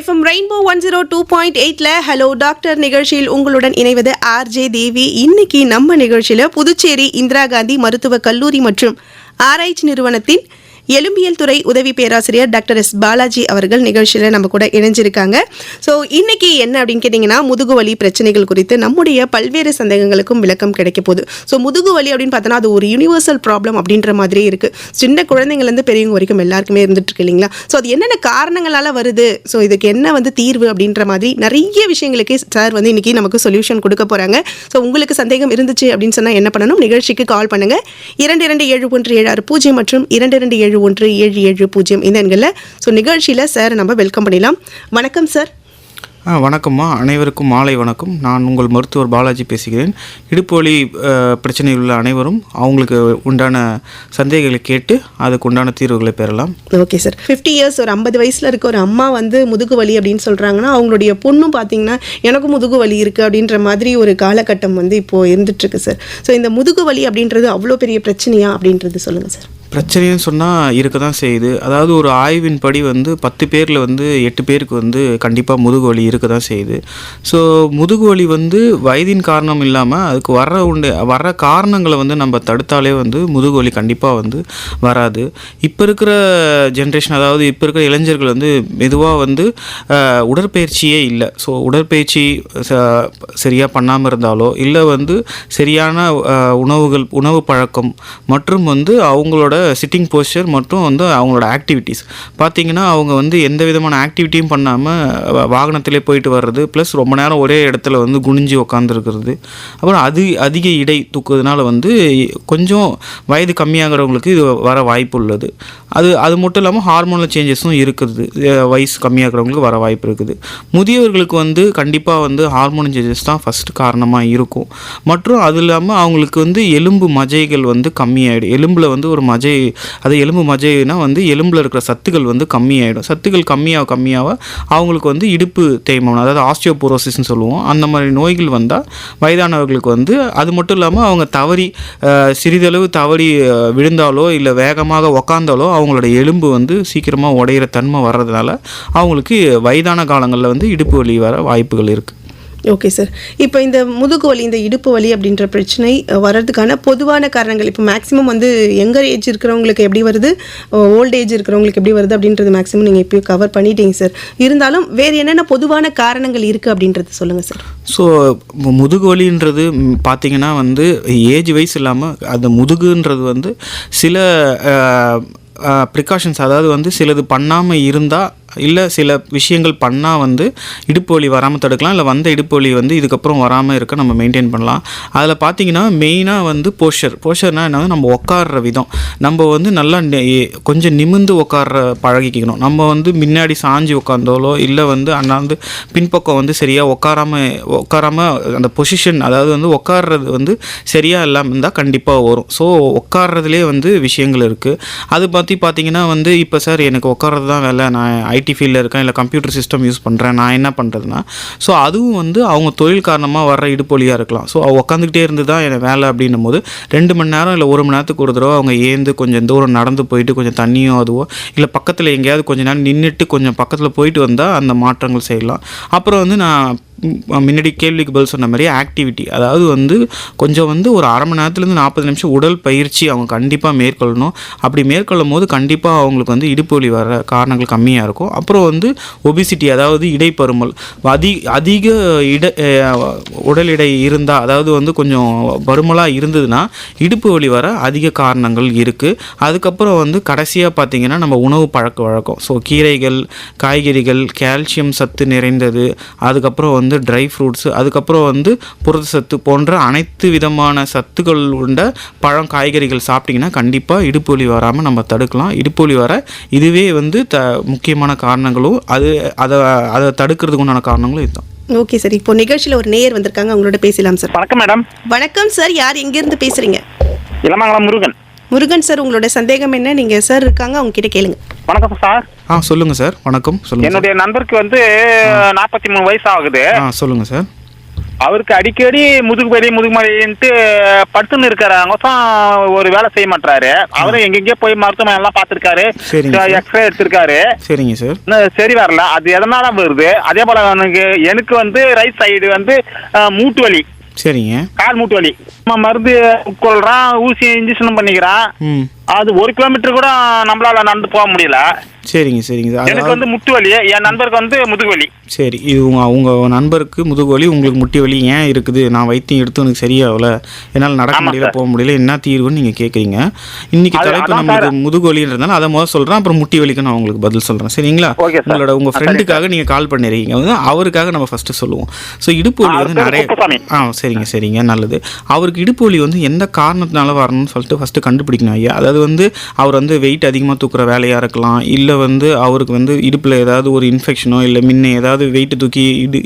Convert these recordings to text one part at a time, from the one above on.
FM rainbow 102.8ல hello doctor நிகழ்ச்சியில் உங்களுடன் இணைவது ஆர்ஜே தேவி. இன்னைக்கு நம்ம நிகழ்ச்சியில் புதுச்சேரி இந்திரா காந்தி மருத்துவக் கல்லூரி மற்றும் ஆராய்ச்சி நிறுவனத்தின் எலும்பியல் துறை உதவி பேராசிரியர் டாக்டர் எஸ் பாலாஜி அவர்கள் நிகழ்ச்சியில் நம்ம கூட இணைஞ்சிருக்காங்க. ஸோ இன்னைக்கு என்ன அப்படின்னு கேட்டிங்கன்னா, முதுகுவலி பிரச்சனைகள் குறித்து நம்முடைய பல்வேறு சந்தேகங்களுக்கும் விளக்கம் கிடைக்க போகுது. ஸோ முதுகுவலி அப்படின்னு பார்த்தோன்னா அது ஒரு யூனிவர்சல் ப்ராப்ளம் அப்படின்ற மாதிரி இருக்குது. சின்ன குழந்தைங்கள்லேருந்து பெரியவங்க வரைக்கும் எல்லாருக்குமே இருந்துட்டு இருக்கு இல்லைங்களா? ஸோ அது என்னென்ன காரணங்களால் வருது, ஸோ இதுக்கு என்ன தீர்வு அப்படின்ற மாதிரி நிறைய விஷயங்களுக்கு சார் இன்னைக்கு நமக்கு சொல்யூஷன் கொடுக்க போகிறாங்க. ஸோ உங்களுக்கு சந்தேகம் இருந்துச்சு அப்படின்னு சொன்னால் என்ன பண்ணணும், நிகழ்ச்சிக்கு கால் பண்ணுங்கள் 227176 மற்றும் 227177 இந்த எண்களில். ஸோ நிகழ்ச்சியில் சார் நம்ம வெல்கம் பண்ணிடலாம். வணக்கம் சார். வணக்கம்மா, அனைவருக்கும் மாலை வணக்கம். நான் உங்கள் மருத்துவர் பாலாஜி பேசுகிறேன். இடுப்பு வலி பிரச்சனையில் உள்ள அனைவரும் அவங்களுக்கு உண்டான சந்தேகங்களை கேட்டு அதுக்கு உண்டான தீர்வுகளை பெறலாம். Okay sir. 50 இயர்ஸ் ஒரு 50 வயசில் இருக்க ஒரு அம்மா முதுகு வலி அப்படின்னு சொல்கிறாங்கன்னா, அவங்களுடைய பொண்ணும் பார்த்தீங்கன்னா எனக்கும் முதுகு வலி இருக்குது அப்படின்ற மாதிரி ஒரு காலகட்டம் இப்போது இருந்துகிட்ருக்கு சார். ஸோ இந்த முதுகு வலி அப்படின்றது அவ்வளோ பெரிய பிரச்சனையா அப்படின்றது சொல்லுங்கள் சார். பிரச்சனைன்னு சொன்னால் இருக்க தான் செய்யுது. அதாவது ஒரு ஆய்வின் படி 10 பேரில் 8 பேருக்கு கண்டிப்பாக முதுகு வலி இருக்க தான் செய்யுது. ஸோ முதுகு வலி வயதின் காரணம் இல்லாமல் அதுக்கு வர்ற காரணங்களை நம்ம தடுத்தாலே முதுகு வலி கண்டிப்பாக வராது. இப்போ இருக்கிற ஜென்ரேஷன், அதாவது இப்போ இருக்கிற இளைஞர்கள் மெதுவாக உடற்பயிற்சியே இல்லை. ஸோ உடற்பயிற்சி சரியாக பண்ணாமல் இருந்தாலோ இல்லை சரியான உணவு பழக்கம் மற்றும் அவங்களோட சிட்டிங் போஸ்டர் மற்றும் அவங்களோட ஆக்டிவிட்டீஸ் பார்த்திங்கன்னா, அவங்க எந்த விதமான ஆக்டிவிட்டியும் பண்ணாமல் வாகனத்திலே போயிட்டு வர்றது, ப்ளஸ் ரொம்ப நேரம் ஒரே இடத்துல குனிஞ்சு உக்காந்துருக்கிறது, அப்புறம் அதிக இடை தூக்குறதுனால கொஞ்சம் வயது கம்மியாகிறவங்களுக்கு இது வர வாய்ப்பு உள்ளது. அது மட்டும் இல்லாமல் ஹார்மோனல் சேஞ்சஸும் இருக்குது. வயசு கம்மியாகிறவங்களுக்கு வர வாய்ப்பு இருக்குது. முதியவர்களுக்கு கண்டிப்பாக ஹார்மோனல் சேஞ்சஸ் தான் ஃபஸ்ட்டு காரணமாக இருக்கும். மற்றும் அது இல்லாமல் அவங்களுக்கு எலும்பு மஜைகள் கம்மியாயிடும். எலும்பில் ஒரு மஜை, அது எலும்பு மஜைனா எலும்பில் இருக்கிற சத்துக்கள் கம்மியாயிடும். சத்துக்கள் கம்மியாக அவங்களுக்கு இடுப்பு தேய்மானம், அதாவது ஆஸ்டியோபோரோசிஸ்ன்னு சொல்லுவோம், அந்த மாதிரி நோய்கள் வந்தால் வயதானவர்களுக்கு அது மட்டும் இல்லாமல் அவங்க சிறிதளவு தவறி விழுந்தாலோ இல்லை வேகமாக உக்காந்தாலோ அவங்களோட எலும்பு சீக்கிரமாக உடையிற தன்மை வர்றதுனால அவங்களுக்கு வயதான காலங்களில் இடுப்பு வலி வர வாய்ப்புகள் இருக்குது. Okay sir. இப்போ இந்த முதுகு வலி, இந்த இடுப்பு வலி அப்படின்ற பிரச்சனை வர்றதுக்கான பொதுவான காரணங்கள் இப்போ மேக்ஸிமம் யங்கர் ஏஜ் இருக்கிறவங்களுக்கு எப்படி வருது, ஓல்ட் ஏஜ் இருக்கிறவங்களுக்கு எப்படி வருது அப்படின்றது மேக்ஸிமம் நீங்கள் இப்போ கவர் பண்ணிட்டீங்க சார். இருந்தாலும் வேறு என்னென்ன பொதுவான காரணங்கள் இருக்குது அப்படின்றது சொல்லுங்கள் சார். ஸோ முதுகு வலின்றது பார்த்திங்கன்னா ஏஜ் வைஸ் இல்லாமல் அந்த முதுகுன்றது சில ப்ரிகாஷன்ஸ், அதாவது சிலது பண்ணாமல் இருந்தால் இல்லை சில விஷயங்கள் பண்ணால் இடுப்பு வலி வராமல் தடுக்கலாம். இல்லை இடுப்பு வலி இதுக்கப்புறம் வராமல் இருக்க நம்ம மெயின்டைன் பண்ணலாம். அதில் பார்த்திங்கன்னா மெயினாக போஸ்டர்னால் என்ன, நம்ம உட்கார்ற விதம், நம்ம நல்லா கொஞ்சம் நிமிர்ந்து உட்கார்ற பழகிக்கணும். நம்ம முன்னாடி சாஞ்சி உட்காந்தாலோ இல்லை அண்ணாந்து பின்பக்கம் சரியாக உட்காராமல் அந்த பொசிஷன், அதாவது உட்கார்றது சரியாக இல்லாமல் இருந்தால் கண்டிப்பாக வரும். ஸோ உட்கார்றதுலே விஷயங்கள் இருக்குது. அது பார்த்திங்கன்னா இப்போ சார் எனக்கு உட்கார்றது தான் வேலை, நான் ஐடி ஃபீல்டில் இருக்கேன், இல்லை கம்ப்யூட்டர் சிஸ்டம் யூஸ் பண்ணுறேன், நான் என்ன பண்ணுறதுனா, ஸோ அதுவும் அவங்க தொழில் காரணமாக வர்ற இடுப்பு வலியாக இருக்கலாம். ஸோ உட்காந்துக்கிட்டே இருந்து தான் எனக்கு வேலை அப்படின்னும் போது 2 மணி நேரம் இல்லை 1 மணி நேரத்துக்கு ஒரு தடவை அவங்க ஏந்து கொஞ்சம் தூரம் நடந்து போயிட்டு கொஞ்சம் தண்ணியோ அதுவோ இல்லை பக்கத்தில் எங்கேயாவது கொஞ்சம் நேரம் நின்றுட்டு கொஞ்சம் பக்கத்தில் போயிட்டு வந்தால் அந்த மாற்றங்கள் செய்யலாம். அப்புறம் நான் முன்னாடி கேள்விக்கு பதில் சொன்ன மாதிரி ஆக்டிவிட்டி, அதாவது கொஞ்சம் ஒரு அரை மணி நேரத்துலேருந்து 40 நிமிஷம் உடல் பயிற்சி அவங்க கண்டிப்பாக மேற்கொள்ளணும். அப்படி மேற்கொள்ளும் போது கண்டிப்பாக அவங்களுக்கு இடுப்பு வலி வர காரணங்கள் கம்மியாக இருக்கும். அப்புறம் ஒபிசிட்டி, அதாவது இடைப்பருமல், அதிக உடல் எடை இருந்தால், அதாவது கொஞ்சம் பருமலாக இருந்ததுன்னா இடுப்பு வலி வர அதிக காரணங்கள் இருக்குது. அதுக்கப்புறம் கடைசியாக பார்த்திங்கன்னா நம்ம உணவு பழக்க வழக்கம். ஸோ கீரைகள், காய்கறிகள், கால்சியம் சத்து நிறைந்தது, அதுக்கப்புறம் ட்ரை ஃப்ரூட்ஸ், அதுக்கப்புறம் புரத சத்து போன்ற அனைத்து விதமான சத்துக்கள் உள்ள பழம் காய்கறிகள் சாப்பிட்டிங்கன்னா கண்டிப்பாக இடுப்பு வலி வராமல் நம்ம தடுக்கலாம். இடுப்பு வலி வர இதுவே முக்கியமான காரணங்களும் அதை தடுக்கிறதுக்கு உண்டான காரணங்களும் இதுதான். Okay sir. இப்போ நிகழ்ச்சியில் ஒரு நேயர் வந்திருக்காங்க, அவங்களோட பேசலாம் சார். வணக்கம் மேடம். வணக்கம் சார். யார் எங்கேருந்து பேசுகிறீங்க? இளமங்கலம் முருகன். முருகன் சார், உங்களோட சந்தேகம் என்ன? நீங்கள் சார் இருக்காங்க, அவங்க கிட்ட கேளுங்க. வணக்கம் சார். சொல்லுங்க சார். வணக்கம், சொல்லுங்க. என்னுடைய நண்பருக்கு 43 வயசு ஆகுது. சொல்லுங்க சார். அவருக்கு அடிக்கடி முதுகு வலின்ட்டு படுத்துன்னு இருக்காருங்கோசம் ஒரு வேலை செய்ய மாட்டாரு. அவரும் எங்கெங்கயோ போய் மருத்துவமனை எல்லாம் பார்த்துருக்காரு, சரிங்க சார். எக்ஸ்ரே எடுத்திருக்காரு. சரிங்க சார். இன்னும் சரி வரல. அது எதனால வருது? அதே போல எனக்கு வந்து ரைட் சைடு வந்து மூட்டு வலி, சரிங்க. கால் மூட்டு வலி. மருந்து கொள்றான், ஊசி இன்ஜெக்ஷன் பண்ணிக்கிறான். ம். அது 1 கிலோமீட்டர் கூட நம்மளால நடந்து போக முடியல. சரிங்க சரிங்க சார். எனக்கு வந்து முட்டு வலி, என் நண்பருக்கு வந்து முதுகு வலி. சரி, இது உங்கள் நண்பருக்கு முதுகு வலி, உங்களுக்கு முட்டி வலி ஏன் இருக்குது? நான் வைத்தியம் எடுத்து எனக்கு சரியாகல, என்னால் நடக்க முடியல, போக முடியல, என்ன தீர்வுன்னு நீங்கள் கேட்குறீங்க. இன்னைக்கு தலைப்பு நம்மளுக்கு முதுகு வலின்றதுனால அதை முதல் சொல்கிறேன், அப்புறம் முட்டி வலிக்கு நான் உங்களுக்கு பதில் சொல்கிறேன். சரிங்களா? உங்கள் ஃப்ரெண்டுக்காக நீங்கள் கால் பண்ணிருக்கீங்க வந்து அவருக்காக நம்ம ஃபஸ்ட்டு சொல்லுவோம். ஸோ இடுப்பு வலி வந்து நிறைய சரிங்க சரிங்க, நல்லது. அவருக்கு இடுப்பு வலி வந்து எந்த காரணத்தினால வரணும்னு சொல்லிட்டு ஃபஸ்ட்டு கண்டுபிடிக்கணும் ஐயா. அதாவது வந்து அவர் வந்து வெயிட் அதிகமாக தூக்குற வேலையாக இருக்கலாம், இல்லை வந்து அவருக்கு வந்து இடுப்பில் ஏதாவது ஒரு இன்ஃபெக்ஷனோ, இல்லை முன்ன ஏதாவது வெயிட்டு தூக்கி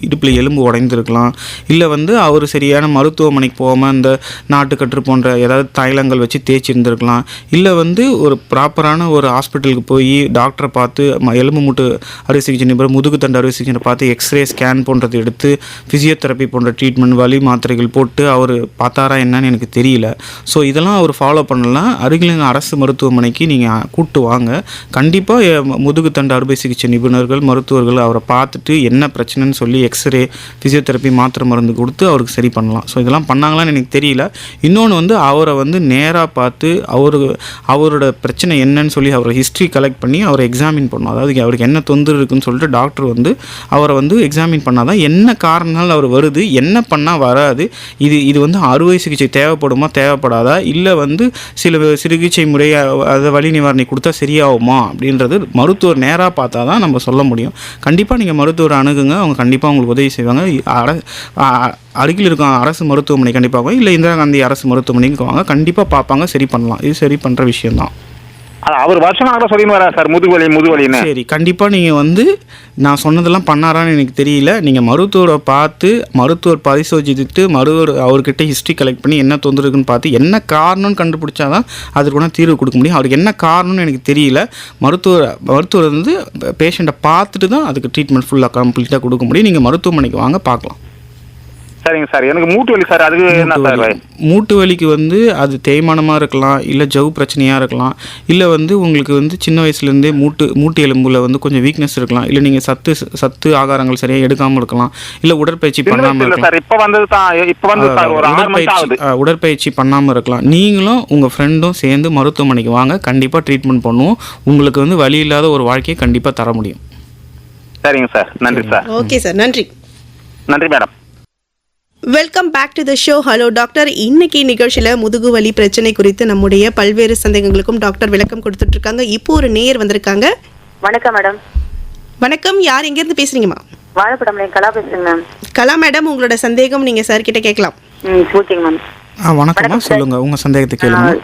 இடுப்பில் எலும்பு உடைந்திருக்கலாம், இல்லை வந்து அவர் சரியான மருத்துவமனைக்கு போகாமல் இந்த நாட்டுக்கற்று போன்ற ஏதாவது தைலங்கள் வச்சு தேய்ச்சிருந்துருக்கலாம், இல்லை வந்து ஒரு ப்ராப்பரான ஒரு ஹாஸ்பிட்டலுக்கு போய் டாக்டரை பார்த்து எலும்பு மூட்டு அறுவை சிகிச்சை நிபுணர், முதுகு தண்டு அறுவை சிகிச்சை பார்த்து எக்ஸ்ரே ஸ்கேன் போன்றது எடுத்து ஃபிசியோதெரப்பி போன்ற ட்ரீட்மெண்ட், வலி மாத்திரைகள் போட்டு அவர் பார்த்தாரா என்னன்னு எனக்கு தெரியல. ஸோ இதெல்லாம் அவர் ஃபாலோ பண்ணலாம். அருகில் அரசு மருத்துவமனைக்கு நீங்கள் கூப்பிட்டு வாங்க. கண்டிப்பாக முதுகு தண்டு அறுவை சிகிச்சை நிபுணர்கள், மருத்துவர்கள் அவரை பார்த்துட்டு என்ன பிரச்சனைன்னு சொல்லி எக்ஸ்ரே, ஃபிசியோதெரப்பி, மாத்திரை மருந்து கொடுத்து அவருக்கு சரி பண்ணலாம். ஸோ இதெல்லாம் பண்ணாங்களான்னு எனக்கு தெரியல. இன்னொன்று வந்து அவரை வந்து நேராக பார்த்து அவரோட பிரச்சனை என்னன்னு சொல்லி அவரை ஹிஸ்ட்ரி கலெக்ட் பண்ணி அவரை எக்ஸாமின் பண்ணணும். அதாவது அவருக்கு என்ன தொந்தரவு இருக்குன்னு சொல்லிட்டு டாக்டர் வந்து அவரை வந்து எக்ஸாமின் பண்ணால் தான் என்ன காரணத்தால் அவர் வருது, என்ன பண்ணால் வராது, இது வந்து அறுவை சிகிச்சை தேவைப்படுமா தேவைப்படாதா, இல்லை வந்து சிகிச்சை முறையை அதை வலி நிவாரணி கொடுத்தா சரியாகுமா அப்படின்றது மருத்துவர் நேராக பார்த்தா தான் நம்ம சொல்ல முடியும். கண்டிப்பாக நீங்கள் மருத்துவரை அணுகுங்க, அவங்க கண்டிப்பாக உங்களுக்கு உதவி செய்வாங்க. அருகில் இருக்க அரசு மருத்துவமனை கண்டிப்பாக, இல்லை இந்திரா காந்தி அரசு மருத்துவமனைக்கு வாங்க, கண்டிப்பாக பார்ப்பாங்க, சரி பண்ணலாம். இது சரி பண்ணுற விஷயம்தான். அவர் வருஷமாக சொல்லின்னு வரா சார் முதுகு வலின்னு. சரி, கண்டிப்பாக நீங்கள் வந்து நான் சொன்னதெல்லாம் பண்ணாரான்னு எனக்கு தெரியல. நீங்கள் மருத்துவரை பார்த்து மருத்துவர் பரிசோதித்து அவர்கிட்ட ஹிஸ்ட்ரி கலெக்ட் பண்ணி என்ன தொந்தரவுன்னு பார்த்து என்ன காரணம்னு கண்டுபிடிச்சாதான் அதுக்கு தீர்வு கொடுக்க முடியும். அவருக்கு என்ன காரணம்னு எனக்கு தெரியல. மருத்துவர் வந்து பேஷண்ட்டை பார்த்துட்டு தான் அதுக்கு ட்ரீட்மெண்ட் ஃபுல்லாக கம்ப்ளீட்டாக கொடுக்க முடியும். நீங்கள் மருத்துவமனைக்கு வாங்க, பார்க்கலாம். சரிங்க சார். எனக்கு மூட்டு வலி சார். அதுக்கு என்ன சார்? மூட்டு வலிக்கு வந்து அது தேய்மானமாக இருக்கலாம், இல்லை ஜவு பிரச்சனையாக இருக்கலாம், இல்லை வந்து உங்களுக்கு வந்து சின்ன வயசுலேருந்தே மூட்டு எலும்பில் வந்து கொஞ்சம் வீக்னஸ் இருக்கலாம், இல்லை நீங்கள் சத்து ஆகாரங்கள் சரியாக எடுக்காமல் இருக்கலாம், இல்லை உடற்பயிற்சி பண்ணாமல் இருக்கலாம், உடற்பயிற்சி பண்ணாமல் இருக்கலாம். நீங்களும் உங்கள் ஃப்ரெண்டும் சேர்ந்து மருத்துவமனைக்கு வாங்க, கண்டிப்பாக ட்ரீட்மெண்ட் பண்ணுவோம். உங்களுக்கு வந்து வலி இல்லாத ஒரு வாழ்க்கையை கண்டிப்பாக தர முடியும். சரிங்க சார். நன்றி சார். ஓகே சார், நன்றி. நன்றி madam. Welcome back to the show. Hello doctor. இன்னைக்கு நிகழ்ச்சியில் முதுகு வலி பிரச்சனை குறித்து நம்முடைய பல்வேறு சந்தேகங்களுக்கும் டாக்டர் விளக்கம் கொடுத்துட்டு இருக்காங்க. இப்போ ஒரு நேயர் வந்திருக்காங்க. வணக்கம் மேடம். வணக்கம், யார் எங்கேருந்து பேசுறீங்கம்மா? வாழைப்படம் கலா பேசுறேங்க மேம். கலா மேடம், உங்களோட சந்தேகம் நீங்க சார் கிட்ட கேட்கலாம். ஓகேங்க மேம். வணக்கம்மா, சொல்லுங்க உங்க சந்தேகத்தை கேளுங்க.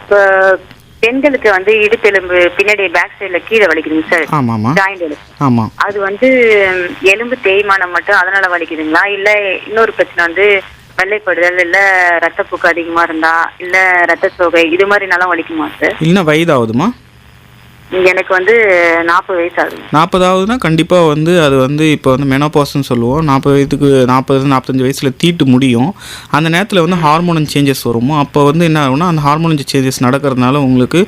பெண்களுக்கு வந்து இடுப்பெலும்பு பின்னாடி பேக் சைடுல கீழே வலிக்குதுங்க சார். ஆமாமா. ஜாயிண்ட் எலும்பு. ஆமா. அது வந்து எலும்பு தேய்மானம் மட்டும் அதனால வலிக்குதுங்களா, இல்ல இன்னொரு பிரச்சனை வந்து வெள்ளைப்படுதல், இல்ல ரத்தப்போக்கு அதிகமா இருந்தா, இல்ல ரத்த சோகை, இது மாதிரினாலும் வலிக்குமா சார்? இல்ல வயதாகுதுமா? எனக்கு வந்து 40 வயசு ஆகுது. 40ஆவதுனா கண்டிப்பாக வந்து அது வந்து இப்போ வந்து மெனோபாஸ்ன்னு சொல்லுவோம். 40 வயசில் தீட்டு முடியும். அந்த நேரத்தில் வந்து ஹார்மோன் சேஞ்சஸ் வருமோ, அப்போ வந்து என்ன ஆகும்னா அந்த ஹார்மோன் சேஞ்சஸ் நடக்கிறதுனால உங்களுக்கு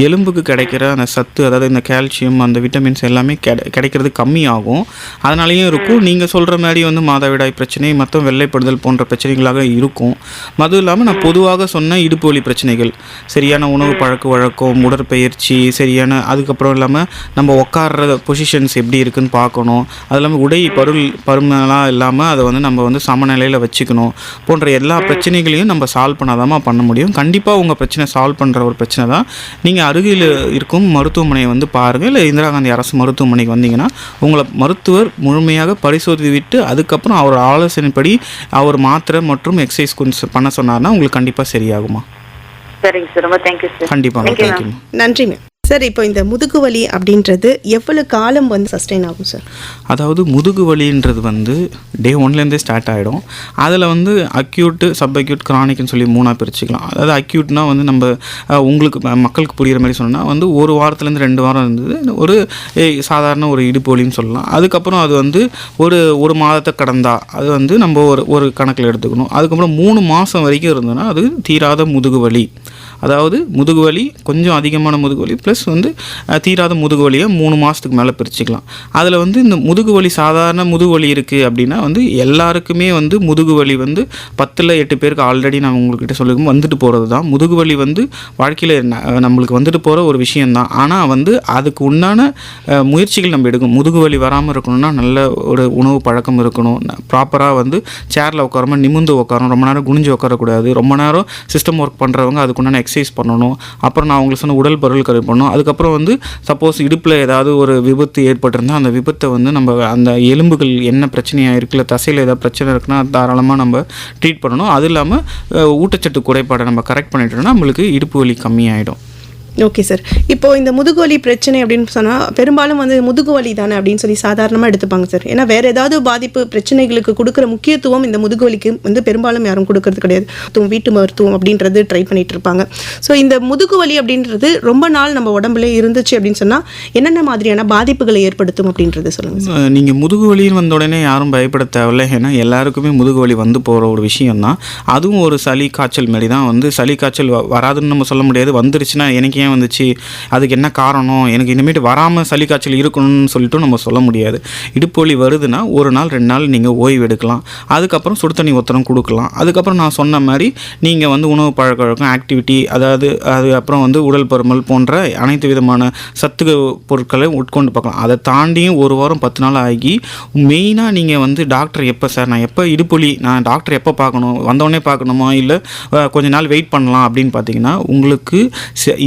எலும்புக்கு கிடைக்கிற அந்த சத்து, அதாவது இந்த கால்சியம், அந்த விட்டமின்ஸ் எல்லாமே கிடைக்கிறது கம்மியாகும். அதனாலேயும் இருக்கும். நீங்கள் சொல்கிற மாதிரி வந்து மாதவிடாய் பிரச்சனை மற்றும் வெள்ளைப்படுதல் போன்ற பிரச்சனைகளாக இருக்கும். அதுவும் இல்லாமல் நான் பொதுவாக சொன்ன இடுப்பு வலி பிரச்சனைகள், சரியான உணவு பழக்க வழக்கம், உடற்பயிற்சி, சரியான அதுக்கப்புறம் இல்லாமல் நம்ம உட்கார்ற பொசிஷன்ஸ் எப்படி இருக்குன்னு பார்க்கணும். அது இல்லாமல் உடை பருமனாக இல்லாமல் அதை வந்து நம்ம வந்து சமநிலையில் வச்சுக்கணும் போன்ற எல்லா பிரச்சனைகளையும் நம்ம சால்வ் பண்ணாதாமா பண்ண முடியும். கண்டிப்பாக உங்கள் பிரச்சனை சால்வ் பண்ணுற ஒரு பிரச்சனை தான். நீங்கள் அருகில் இருக்கும் மருத்துவமனையை வந்து பாருங்கள், இல்லை இந்திரா காந்தி அரசு மருத்துவமனைக்கு வந்தீங்கன்னா உங்களை மருத்துவர் முழுமையாக பரிசோதித்து அதுக்கப்புறம் அவர் ஆலோசனைப்படி அவர் மாத்திரை மற்றும் எக்ஸசைஸ் கொஞ்சம் பண்ண சொன்னார்னா உங்களுக்கு கண்டிப்பாக சரியாகுமா? சரிங்க சார், ரொம்ப தேங்க்யூ சார். கண்டிப்பாக. தேங்க்யூ. நன்றி மேம். சார் இப்போ இந்த முதுகு வலி அப்படின்றது எவ்வளவு காலம் வந்து சஸ்டெயின் ஆகும் சார்? அதாவது முதுகு வலின்றது வந்து டே ஒன்லேருந்தே ஸ்டார்ட் ஆகிடும். அதில் வந்து அக்யூட்டு, சப் அக்யூட், கிரானிக்னு சொல்லி 3ஆக பிரிச்சுக்கலாம். அதாவது அக்யூட்னா வந்து நம்ம உங்களுக்கு மக்களுக்கு புரிகிற மாதிரி சொன்னால் வந்து ஒரு வாரத்துலேருந்து 2 வாரம் இருந்தது ஒரு சாதாரண ஒரு இடுப்பு வலின்னு சொல்லலாம். அதுக்கப்புறம் அது வந்து ஒரு மாதத்தை கடந்தா அது வந்து நம்ம ஒரு கணக்கில் எடுத்துக்கணும். அதுக்கப்புறம் 3 மாதம் வரைக்கும் இருந்ததுன்னா அது தீராத முதுகு வலி. அதாவது முதுகு வலி, கொஞ்சம் அதிகமான முதுகு வலி ப்ளஸ் வந்து தீராத முதுகு வலியை 3 மாதத்துக்கு மேலே பிரிச்சுக்கலாம். அதில் வந்து இந்த முதுகு வலி, சாதாரண முதுகு வலி இருக்குது அப்படின்னா வந்து எல்லாருக்குமே வந்து முதுகு வலி வந்து 10ல் 8 பேருக்கு ஆல்ரெடி நான் உங்கள்கிட்ட சொல்லிக்கும் வந்துட்டு போகிறது தான். முதுகு வலி வந்து வாழ்க்கையில் நம்மளுக்கு வந்துட்டு போகிற ஒரு விஷயந்தான். ஆனால் வந்து அதுக்கு உண்டான முயற்சிகள் நம்ம எடுக்கணும். முதுகு வலி வராமல் இருக்கணும்னா நல்ல ஒரு உணவு பழக்கம் இருக்கணும். ப்ராப்பராக வந்து சேரில் உட்காராம நிமிர்ந்து உட்காரணும். ரொம்ப நேரம் குனிஞ்சு உட்காரக்கூடாது. ரொம்ப நேரம் சிஸ்டம் ஒர்க் பண்ணுறவங்க அதுக்குண்டான எக்ஸசைஸ் பண்ணணும். அப்புறம் நான் உங்களுக்கு சொன்ன உடல் பருவல் கரை பண்ணணும். அதுக்கப்புறம் வந்து சப்போஸ் இடுப்பில் ஏதாவது ஒரு விபத்து ஏற்பட்டிருந்தால் அந்த விபத்தை வந்து நம்ம அந்த எலும்புகள் என்ன பிரச்சனையாக இருக்குல்ல, தசையில் ஏதாவது பிரச்சனை இருக்குன்னா தாராளமாக நம்ம ட்ரீட் பண்ணணும். அது இல்லாமல் ஊட்டச்சத்து குறைபாடை நம்ம கரெக்ட் பண்ணிட்டோம்னா நம்மளுக்கு இடுப்பு வலி கம்மியாயிடும். Okay sir. இப்போது இந்த முதுகு வலி பிரச்சனை அப்படின்னு சொன்னால் பெரும்பாலும் வந்து முதுகு வலி தானே அப்படின்னு சொல்லி சாதாரணமாக எடுத்துப்பாங்க சார். ஏன்னா வேறு ஏதாவது பாதிப்பு பிரச்சனைகளுக்கு கொடுக்குற முக்கியத்துவம் இந்த முதுகு வலிக்கு வந்து பெரும்பாலும் யாரும் கொடுக்கறது கிடையாது. வீட்டு மருத்துவம் அப்படின்றது ட்ரை பண்ணிட்டு இருப்பாங்க. ஸோ இந்த முதுகு வலி அப்படின்றது ரொம்ப நாள் நம்ம உடம்புல இருந்துச்சு அப்படின்னு சொன்னால் என்னென்ன மாதிரியான பாதிப்புகளை ஏற்படுத்தும் அப்படின்றது சொல்லுங்கள். நீங்கள் முதுகு வலின்னு வந்த உடனே யாரும் பயப்பட தேவையில்லை. ஏன்னா எல்லாருக்குமே முதுகு வலி வந்து போகிற ஒரு விஷயம்தான். அதுவும் ஒரு சளி காய்ச்சல் மாரி தான். வந்து சளி காய்ச்சல் வராதுன்னு நம்ம சொல்ல முடியாது. வந்துருச்சுன்னா எனக்கு ஏன் வந்துச்சு, அதுக்கு என்ன காரணம், எனக்கு இனிமேட்டு வராமல் சளி காய்ச்சல் இருக்கணும்னு சொல்லிட்டு நம்ம சொல்ல முடியாது. இடுப்பு வலி வருதுன்னா 1 நாள் 2 நாள் நீங்கள் ஓய்வு எடுக்கலாம். அதுக்கப்புறம் சுடு தண்ணி ஒத்தனம் கொடுக்கலாம். அதுக்கப்புறம் நான் சொன்ன மாதிரி நீங்கள் வந்து உணவு பழக்கவழக்கம், ஆக்டிவிட்டி, அதாவது அதுக்கப்புறம் வந்து உடல் பருமல் போன்ற அனைத்து விதமான சத்து பொருட்களை உட்கொண்டு பார்க்கலாம். அதை தாண்டியும் 1 வாரம் 10 நாள் ஆகி மெயினாக நீங்கள் வந்து டாக்டர் எப்போ சார், நான் எப்போ இடுப்பு வலி, நான் டாக்டர் எப்போ பார்க்கணும், வந்தோடனே பார்க்கணுமா இல்லை கொஞ்ச நாள் வெயிட் பண்ணலாம் அப்படின்னு பார்த்தீங்கன்னா உங்களுக்கு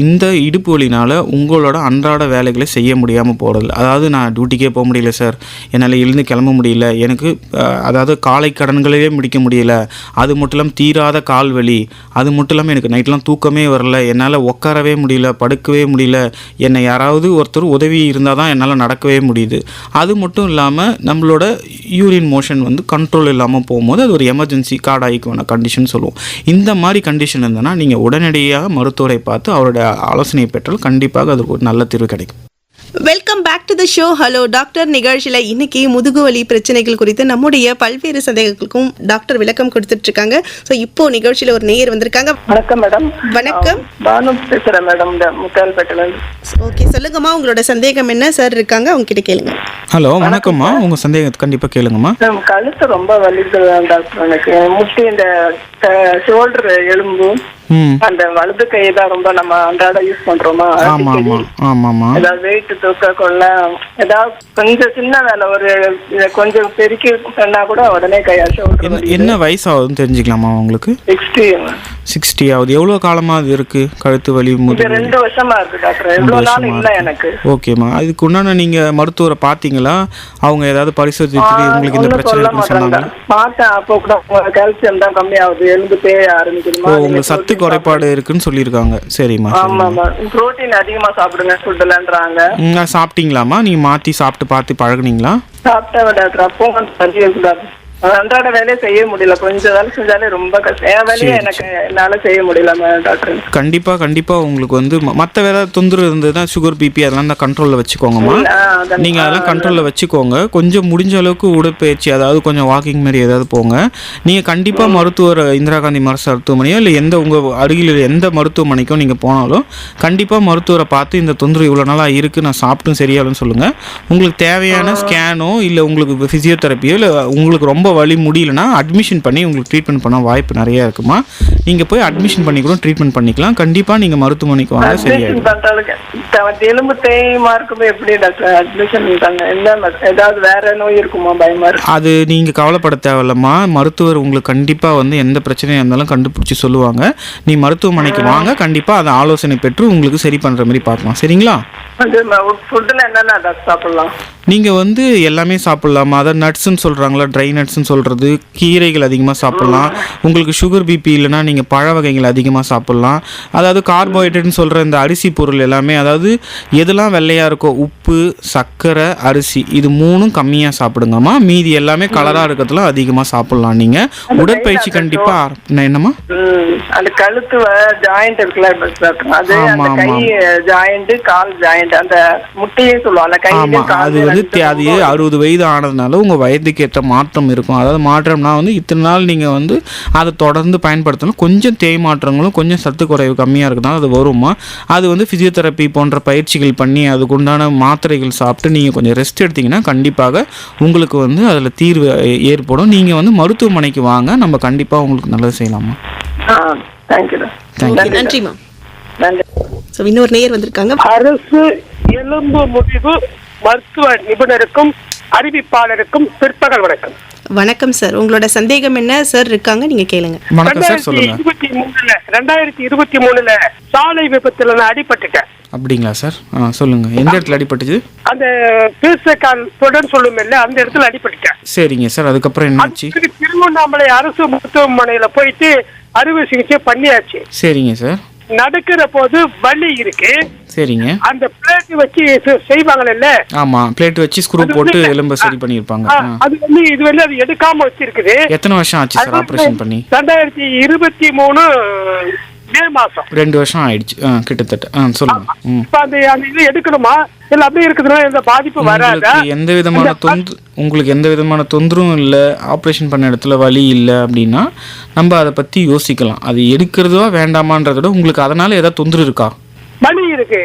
இந்த இடுப்பு வலினால் உங்களோட அன்றாட வேலைகளை செய்ய முடியாமல் போகிறது. அதாவது நான் டியூட்டிக்கே போக முடியல சார், என்னால் எழுந்து கிளம்ப முடியல, எனக்கு அதாவது காலை கடன்களே முடிக்க முடியல, அது மட்டும் இல்லாமல் தீராத கால் வலி, அது மட்டும் இல்லாமல் எனக்கு நைட்லாம் தூக்கமே வரல, என்னால் உட்காரவே முடியல, படுக்கவே முடியல, என்னை யாராவது ஒருத்தர் உதவி இருந்தால் தான் என்னால் நடக்கவே முடியுது. அது மட்டும் இல்லாமல் நம்மளோட யூரின் மோஷன் வந்து கண்ட்ரோல் இல்லாமல் போகும்போது அது ஒரு எமர்ஜென்சி கார்டாய்க்கான கண்டிஷன் சொல்லுவோம். இந்த மாதிரி கண்டிஷன் இருந்ததுன்னா நீங்கள் உடனடியாக மருத்துவரை பார்த்து அவரோட ஆலோசனை பெற்றால் கண்டிப்பாக அது ஒரு நல்ல தீர்வு கிடைக்கும். Welcome back to the show hello doctor நிகழ்ச்சியில் இன்னைக்கு முதுகு வலி பிரச்சனைகள் குறித்து நம்முடைய பல்வேறு சந்தேகங்களுக்கும் டாக்டர் விளக்கம் கொடுத்துட்டு இருக்காங்க. ஸோ இப்போ நிகழ்ச்சியில் ஒரு நேயர் வந்திருக்காங்க. வணக்கம் மேடம். வணக்கம். பானு பேசுறேன் மேடம், முத்தால்பேட்டில. ஓகே, சொல்லுங்கம்மா, உங்களோட சந்தேகம் என்ன? சார் இருக்காங்க, அவங்க கிட்ட கேளுங்க. ஹலோ, வணக்கம்மா. உங்கள் சந்தேகத்தை கண்டிப்பாக கேளுங்கம்மா. கழுத்து ரொம்ப வலிக்குது டாக்டர். எனக்கு முட்டி இந்த ஷோல்டர் எலும்பு அந்த வலது கையை தான் ரொம்ப நம்ம அன்றாட யூஸ் பண்றோமா, ஏதாவது வெயிட் தூக்க கொள்ள ஏதாவது கொஞ்சம் சின்ன வேலை ஒரு கொஞ்சம் பெருக்கி பண்ணா கூட உடனே கையா ஷோல்டர். என்ன வயசு ஆகுதுன்னு தெரிஞ்சுக்கலாமா உங்களுக்கு? 60 ஆகுது. எவ்வளோ காலமாக அது இருக்கு கழுத்து வலி? 2 வருஷமா இருக்கு டாக்டர். எவ்வளோ நாள் இல்லை எனக்கு. ஓகேம்மா, அதுக்கு உண்டான நீங்கள் மருத்துவரை பார்த்தீங்களா? அவங்க ஏதாவது பரிசோதித்து உங்களுக்கு இந்த பிரச்சனை இருக்குன்னு சொன்னாங்க? பார்த்தேன். அப்போ கூட கால்சியம் தான் கம்மியாகுது, எலும்பு தேய ஆரம்பிக்குதுமா, உங்களுக்கு சத்து குறைபாடு இருக்குன்னு சொல்லியிருக்காங்க. சரிம்மா. ஆமாம்மா, புரோட்டீன் அதிகமா சாப்பிடுங்க ஃபுட்லன்றாங்க. சாப்பிட்டீங்களாம்மா? நீங்க மாற்றி சாப்பிட்டு பார்த்து பழகுனீங்களா? சாப்பிட்டேன் டாக்டர். அப்போ அன்றாட வேலையை செய்ய முடியல, கொஞ்சம் வேலை செஞ்சாலே ரொம்ப கஷ்டம். என் வேலையை எனக்கு என்னால செய்ய முடியல டாக்டர். கண்டிப்பா உங்களுக்கு வந்து மற்ற வேற தொந்தரவு இருந்ததுன்னா சுகர், பிபி அதெல்லாம் தான் கண்ட்ரோலில் வச்சுக்கோங்கம்மா. நீங்கள் அதெல்லாம் கண்ட்ரோலில் வச்சுக்கோங்க. கொஞ்சம் முடிஞ்ச அளவுக்கு உடற்பயிற்சி, அதாவது கொஞ்சம் வாக்கிங் மாதிரி ஏதாவது போங்க. நீங்கள் கண்டிப்பாக மருத்துவர் இந்திரா காந்தி மருத்துவமனையோ இல்லை எந்த உங்கள் அருகில் எந்த மருத்துவமனைக்கும் நீங்கள் போனாலும் கண்டிப்பாக மருத்துவரை பார்த்து இந்த தொந்தரவு இவ்வளோ நாளாக இருக்குது, நான் சாப்பிட்டும் சரியாகலன்னு சொல்லுங்கள். உங்களுக்கு தேவையான ஸ்கேனோ இல்லை உங்களுக்கு ஃபிசியோதெரப்பியோ இல்லை உங்களுக்கு ரொம்ப வலி முடியலன்னா அட்மிஷன் பண்ணி உங்களுக்கு ட்ரீட்மெண்ட் பண்ண வாய்ப்பு நிறைய இருக்குமா. நீங்கள் போய் அட்மிஷன் பண்ணி கூட ட்ரீட்மெண்ட் பண்ணிக்கலாம். கண்டிப்பாக நீங்கள் மருத்துவமனைக்கு வாங்க, சரியாயிடும். எலும்பு தேய்மா இருக்கும்போது எப்படி டாக்டர் அட்மிஷன் என்ன ஏதாவது வேற நோய் இருக்குமா? பயமா இருக்கு. அது நீங்கள் கவலைப்பட தேவையில்லம்மா. மருத்துவர் உங்களுக்கு கண்டிப்பாக வந்து எந்த பிரச்சனையாக இருந்தாலும் கண்டுபிடிச்சி சொல்லுவாங்க. நீ மருத்துவமனைக்கு வாங்க, கண்டிப்பாக அதை ஆலோசனை பெற்று உங்களுக்கு சரி பண்ணுற மாதிரி பார்க்கலாம். சரிங்களா? ஃபுட்டில் என்னென்ன டாக்டர் சாப்பிடலாம்? நீங்கள் வந்து எல்லாமே சாப்பிட்லாமா? அதாவது நட்ஸுன்னு சொல்கிறாங்களா, ட்ரை நட்ஸ்ன்னு சொல்கிறது, கீரைகள் அதிகமாக சாப்பிட்லாம். உங்களுக்கு சுகர் பிபி இல்லைனா நீங்கள் பழ வகைகள் அதிகமாக சாப்பிட்லாம். அதாவது கார்போஹைட்ரேட்னு சொல்கிற இந்த அரிசி பொருள் எல்லாமே, அதாவது எதெல்லாம் வெள்ளையாக இருக்கோ, உப்பு, சர்க்கரை, அரிசி, இது 3ம் கம்மியாக சாப்பிடுங்கம்மா. மீதி எல்லாமே கலராக இருக்கிறதுலாம் அதிகமாக சாப்பிட்லாம். நீங்கள் உடற்பயிற்சி கண்டிப்பாக என்னம்மா அந்த கழுத்து ஜாயிண்ட் இருக்குல்ல அது, அந்த கை ஜாயிண்ட், கால் ஜாயிண்ட், அந்த முட்டையே சொல்லுவாங்க கை. அது வந்து அது 60 வயது ஆனதுனால உங்கள் வயதுக்கு ஏற்ற மாற்றம் இருக்கும். அதாவது மாற்றம்னா வந்து இத்தனை நாள் நீங்கள் வந்து அதை தொடர்ந்து பயன்படுத்தணும். கொஞ்சம் தேய்மாற்றங்களும் கொஞ்சம் சத்து குறைவு கம்மியாக இருக்குதுனால அது வருமா. அது வந்து ஃபிசியோதெரப்பி போன்ற பயிற்சிகள் பண்ணி அதுக்குண்டான மாத்திரைகள் சாப்பிட்டு நீங்கள் கொஞ்சம் ரெஸ்ட் எடுத்திங்கன்னா கண்டிப்பாக உங்களுக்கு வந்து அதில் தீர்வு ஏற்படும். நீங்கள் வந்து மருத்துவமனைக்கு வாங்க, நம்ம கண்டிப்பாக உங்களுக்கு நல்லது செய்யலாமா. நன்றிம்மா. இன்னொரு நேயர் வந்திருக்காங்க. அரசு எலும்பு முறிவு மருத்துவ நிபுணருக்கும் அறிவிப்பாளருக்கும் பிற்பகல் வணக்கம். வணக்கம் சார், உங்களோட சந்தேகம் என்ன சார்? இருக்காங்க, நீங்க கேளுங்க. வணக்கம் சார், சொல்லுங்க. 2023 சாலை விபத்துல நான் அடிபட்டுட்டேன். அப்படிங்களா சார்? சொல்லுங்க, எந்த இடத்துல அடிபட்டுச்சு? அந்த பீசக்கால் தொடர் சொல்லும் இல்ல, அந்த இடத்துல அடிபட்டுட்டேன். சரிங்க சார், அதுக்கப்புறம் என்னாச்சு? திருவண்ணாமலை அரசு மருத்துவமனையில போயிட்டு அறுவை சிகிச்சை பண்ணியாச்சு. சரிங்க சார். நடக்கிற போது வலி இருக்கு. சரிங்க. அந்த பிளேட் வச்சு செய்வாங்கல்ல. ஆமா, பிளேட் வச்சு ஸ்க்ரூ போட்டு எலும்பை சரி பண்ணிருப்பாங்க. அது வந்து இது வந்து அது எடுக்காம வச்சிருக்குது. எத்தனை வருஷம் ஆச்சு சார் ஆபரேஷன் பண்ணி? 2023 மே மாசம். 2 வருஷம் ஆயிடுச்சு கிட்டத்தட்ட. சொல்லுங்க. இப்ப அந்த இது எடுக்கணுமா இல்ல அப்படியே இருக்குதுன்னா எந்த பாதிப்பு வராதா? உங்களுக்கு எந்த விதமான தொந்தரவும் இல்லை, ஆப்ரேஷன் பண்ண இடத்துல வலி இல்லை அப்படின்னா நம்ம அதை பற்றி யோசிக்கலாம். அது எடுக்கிறதோ வேண்டாமான்றதோட உங்களுக்கு அதனால ஏதாவது தொந்தரவு இருக்கா? வலி இருக்கு.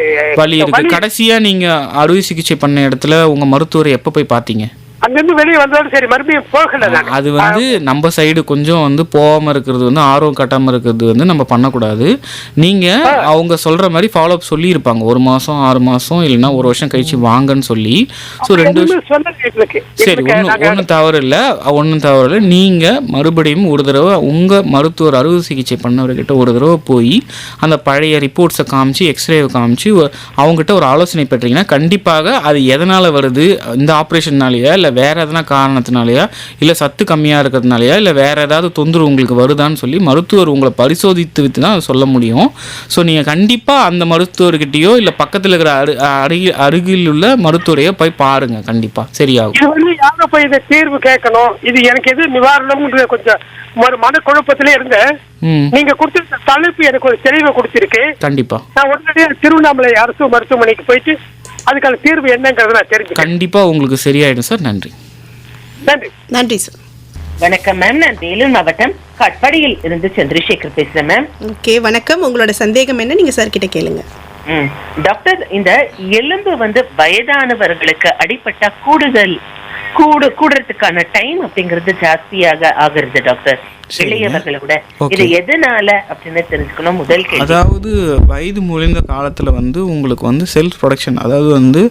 கடைசியா நீங்க அறுவை சிகிச்சை பண்ண இடத்துல உங்க மருத்துவரை எப்போ போய் பார்த்தீங்க? அங்கிருந்து வெளியே வந்தாலும் சரி, மறுபடியும் போகல. அது வந்து நம்ம சைடு கொஞ்சம் வந்து போகாம இருக்கிறது வந்து, ஆர்வம் கட்டாம இருக்கிறது வந்து நம்ம பண்ணக்கூடாது. நீங்க அவங்க சொல்ற மாதிரி ஃபாலோ அப் சொல்லி இருப்பாங்க, 1 மாசம் 6 மாசம் இல்லைன்னா 1 வருஷம் கழிச்சு வாங்கன்னு சொல்லி. ஸோ 2 வருஷம் சரி, ஒன்றும் தவறு இல்லை. நீங்க மறுபடியும் ஒரு தடவை உங்க மருத்துவர் அறுவை சிகிச்சை பண்ணவர்கிட்ட ஒரு தடவை போய் அந்த பழைய ரிப்போர்ட்ஸை காமிச்சு, எக்ஸ்ரேவை காமிச்சு அவங்ககிட்ட ஒரு ஆலோசனை பெற்றீங்கன்னா கண்டிப்பாக அது எதனால வருது, இந்த ஆப்ரேஷன்னாலேயா இல்லை வேற எதனா காரணத்தினாலையா, இல்லை சத்து கம்மியாக இருக்கிறதுனாலையா, இல்லை வேற ஏதாவது தொந்தரவு உங்களுக்கு வருதான்னு சொல்லி மருத்துவர் உங்களை பரிசோதித்து விட்டு தான் சொல்ல முடியும். ஸோ நீங்கள் கண்டிப்பாக அந்த மருத்துவர்கிட்டயோ இல்லை பக்கத்தில் இருக்கிற அருகில் உள்ள மருத்துவரையோ போய் பாருங்க, கண்டிப்பாக சரியாகும். யாரை போய் இதை தீர்வு கேட்கணும், இது எனக்கு எது நிவாரணம்ன்ற கொஞ்சம் ஒரு மனக்குழப்பத்திலே இருந்தேன். நீங்க கொடுத்த தலைப்பு எனக்கு ஒரு தெளிவை கொடுத்திருக்கு. கண்டிப்பா நான் உடனடியாக திருவண்ணாமலை அரசு மருத்துவமனைக்கு போயிட்டு அதுக்கான தீர்வு என்னங்கிறத நான் தெரிஞ்சு கண்டிப்பா உங்களுக்கு சரியாயிடும் சார். நன்றி. நன்றி சார். வணக்கம் மேம், நான் வேலூர் மாவட்டம் காட்பாடியில் இருந்து சந்திரசேகர் பேசுறேன் மேம். ஓகே, வணக்கம். உங்களோட சந்தேகம் என்ன, நீங்க சார் கிட்ட கேளுங்க. டாக்டர், இந்த எலும்பு வந்து வயதானவர்களுக்கு அடிப்பட்ட கூடுறதுக்கான டைம் அப்படிங்கிறது ஜாஸ்தியாக ஆகுறது டாக்டர், இளையவர்களை விட. இது எதனால அப்படின்னு தெரிஞ்சுக்கணும் முதல் கேள்வி. அதாவது வயது முழிந்த காலத்தில் வந்து உங்களுக்கு வந்து செல்ஸ் ப்ரொடக்ஷன், அதாவது வந்து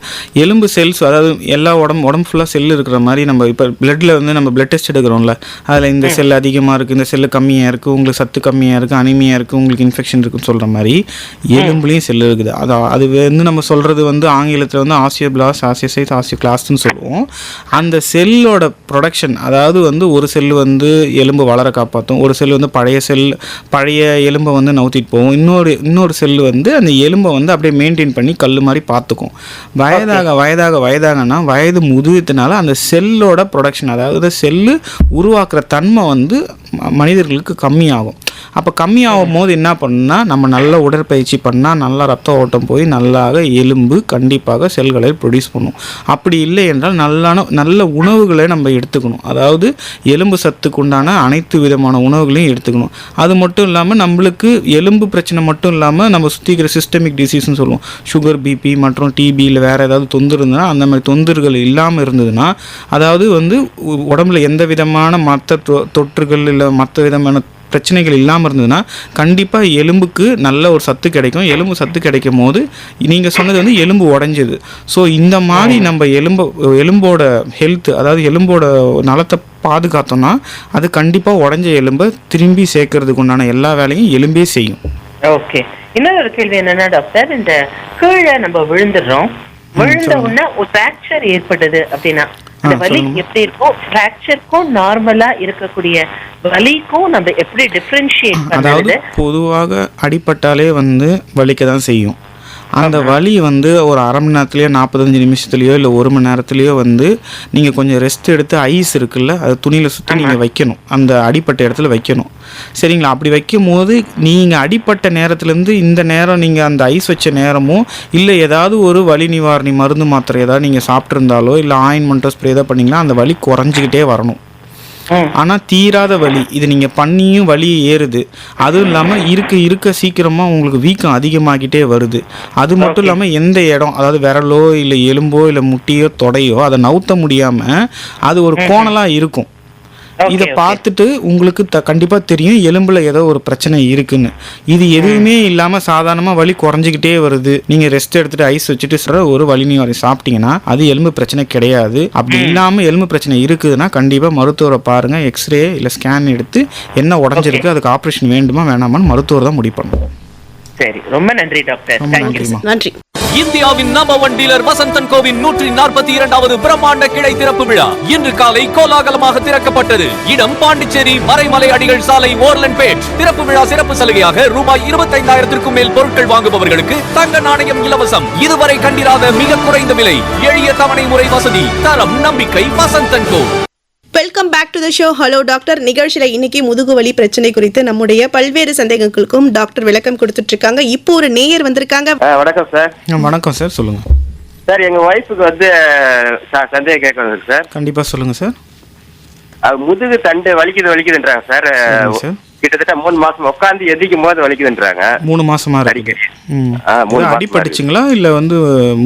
எலும்பு செல்ஸ், அதாவது எல்லா உடம்பு ஃபுல்லாக செல் இருக்கிற மாதிரி நம்ம இப்போ பிளட்டில் வந்து நம்ம பிளட் டெஸ்ட் எடுக்கிறோம்ல, அதில் இந்த செல் அதிகமாக இருக்குது, இந்த செல்லு கம்மியாக இருக்குது, உங்களுக்கு சத்து கம்மியாக இருக்குது, அனிமியாக இருக்குது, உங்களுக்கு இன்ஃபெக்ஷன் இருக்குன்னு சொல்கிற மாதிரி எலும்புலேயும் செல் இருக்குது. அது வந்து நம்ம சொல்கிறது வந்து ஆங்கிலத்தில் வந்து ஆசியோபிளாஸ்ட், ஆசியோசைட், ஆசியோகிளாஸ்ட்னு சொல்லுவோம். அந்த செல்லோட ப்ரொடக்ஷன், அதாவது வந்து ஒரு செல் வந்து எலும்பு வளர காப்பாற்றும், ஒரு செல் வந்து பழைய எலும்பை வந்து நவுத்திட்டு போகும், இன்னொரு செல் வந்து அந்த எலும்பை வந்து அப்படியே மெயின்டைன் பண்ணி கல் மாதிரி பார்த்துக்கும். வயதாகனா வயது முதுகத்தினால அந்த செல்லோட ப்ரொடக்ஷன், அதாவது செல்லு உருவாக்குற தன்மை வந்து மனிதர்களுக்கு கம்மியாகும். அப்போ கம்மியாகும் போது என்ன பண்ணணும்னா, நம்ம நல்ல உடற்பயிற்சி பண்ணால் நல்லா ரத்த ஓட்டம் போய் நல்லாக எலும்பு கண்டிப்பாக செல்களை ப்ரொடியூஸ் பண்ணும். அப்படி இல்லை என்றால் நல்ல உணவுகளை நம்ம எடுத்துக்கணும். அதாவது எலும்பு சத்துக்கு உண்டான அனைத்து விதமான உணவுகளையும் எடுத்துக்கணும். அது மட்டும் இல்லாமல் நம்மளுக்கு எலும்பு பிரச்சனை மட்டும் இல்லாமல் நம்ம சுற்றிக்கிற சிஸ்டமிக் டிசீஸ்ன்னு சொல்லுவோம், சுகர், பிபி மற்றும் டிபி இல்லை வேறு ஏதாவது தொந்தரவு இருந்ததுன்னா, அந்த மாதிரி தொந்தரவுகள் இல்லாமல் இருந்ததுன்னா, அதாவது வந்து உடம்புல எந்த விதமான மற்ற தொற்றுகள் இல்லை மற்ற விதமான பிரச்சனைகள் இல்லாமல் இருந்ததுன்னா கண்டிப்பாக எலும்புக்கு நல்ல ஒரு சத்து கிடைக்கும். எலும்பு சத்து கிடைக்கும் போது நீங்கள் சொன்னது வந்து எலும்பு உடஞ்சது. ஸோ இந்த மாதிரி நம்ம எலும்போட ஹெல்த், அதாவது எலும்போட நலத்தை பாதுகாத்தோம்னா அது கண்டிப்பாக உடஞ்ச எலும்பை திரும்பி சேர்க்கறதுக்கு உண்டான எல்லா வேலையும் எலும்பே செய்யும். ஓகே, இன்னொரு கேள்வி என்னன்னா டாக்டர், இந்த கீழே நம்ம விழுந்துடுறோம், விழுந்த உடனே ஒரு ஃபிராக்சர் ஏற்பட்டது அப்படின்னா அந்த வலி எப்படி இருக்கும்? ஃபிராக்சருக்கும் நார்மலா இருக்கக்கூடிய வலிக்கும் நம்ம எப்படி டிஃபரன்ஷியேட் அதாவது பண்றது? பொதுவாக அடிபட்டாலே வந்து வலிக்க தான் செய்யும். அந்த வலி வந்து ஒரு அரை மணி நேரத்துலையோ 45 நிமிஷத்துலையோ இல்லை 1 மணி நேரத்துலையோ வந்து நீங்கள் கொஞ்சம் ரெஸ்ட் எடுத்து ஐஸ் இருக்குல்ல அது துணியில் சுற்றி நீங்கள் வைக்கணும், அந்த அடிப்பட்ட இடத்துல வைக்கணும். சரிங்களா? அப்படி வைக்கும் போது நீங்கள் அடிப்பட்ட நேரத்துலேருந்து இந்த நேரம் நீங்கள் அந்த ஐஸ் வச்ச நேரமோ இல்லை ஏதாவது ஒரு வலி நிவாரணி மருந்து மாத்திரை ஏதாவது நீங்கள் சாப்பிட்ருந்தாலோ இல்லை ஆயின்மெண்ட்டோ ஸ்ப்ரே ஏதாவது பண்ணிங்கன்னா அந்த வலி குறைஞ்சிக்கிட்டே வரணும். ஆனால் தீராத வலி இது நீங்கள் பண்ணியும் வலி ஏறுது. அதுவும் இல்லாமல் இருக்க சீக்கிரமாக உங்களுக்கு வீக்கம் அதிகமாகிட்டே வருது. அது மட்டும் இல்லாமல் எந்த இடம், அதாவது விரலோ இல்லை எலும்போ இல்லை முட்டியோ தொடையோ அதை நவுத்த முடியாமல் அது ஒரு கோணலாக இருக்கும். இதை பார்த்துட்டு உங்களுக்கு கண்டிப்பாக தெரியும் எலும்பில் ஏதோ ஒரு பிரச்சனை இருக்குன்னு. இது எதுவுமே இல்லாமல் சாதாரணமாக வலி குறைஞ்சிக்கிட்டே வருது, நீங்கள் ரெஸ்ட் எடுத்துகிட்டு ஐஸ் வச்சுட்டு ஒரு வலி நிவாரணி சாப்பிட்டீங்கன்னா அது எலும்பு பிரச்சனை கிடையாது. அப்படி இல்லாமல் எலும்பு பிரச்சனை இருக்குதுன்னா கண்டிப்பாக மருத்துவரை பாருங்கள். எக்ஸ்ரே இல்லை ஸ்கேன் எடுத்து என்ன உடஞ்சிருக்கு, அதுக்கு ஆப்ரேஷன் வேண்டுமா வேணாமான்னு மருத்துவர் தான் முடிவு பண்ணணும். சரி, ரொம்ப நன்றி டாக்டர். நன்றி. இந்தியாவின் நம்பர் 1 டீலர் வசந்தன் கோவின் 142வது பிரம்மாண்ட கிளை திறப்பு விழா இன்று காலை கோலாகலமாக திறக்கப்பட்டது. இடம் பாண்டிச்சேரி மறைமலை அடிகள் சாலை ஓர்லன்பேட். திறப்பு விழா சிறப்பு சலுகையாக ரூபாய் 25,000க்கும் மேல் பொருட்கள் வாங்குபவர்களுக்கு தங்க நாணயம் இலவசம். இதுவரை கண்டிராத மிக குறைந்த விலை, எளிய தவணை முறை வசதி, தரம் நம்பிக்கை Vasanthan Co. Welcome back to the show hello doctor நிகழ்ச்சியில் இன்னைக்கு முதுகு வலி பிரச்சனை குறித்து நம்முடைய பல்வேறு சந்தேகங்களுக்கும் டாக்டர் விளக்கம் கொடுத்துட்டு இருக்காங்க. இப்போ ஒரு நேயர் வந்திருக்காங்க. வணக்கம் சார். வணக்கம் சார், சொல்லுங்க சார். எங்க ஒய்ஃபுக்கு வந்து சந்தேகம் கேட்கணும் சார். கண்டிப்பாக சொல்லுங்க சார். முதுகு தண்டு வலிக்குதுன்றாங்க சார். கிட்டத்தட்ட 3 மாசம் உட்காந்து எதிக்கும் போது வலிக்குதுன்றாங்க. 3 மாசமா இருக்கு. அடிபட்டுச்சுங்களா இல்லை வந்து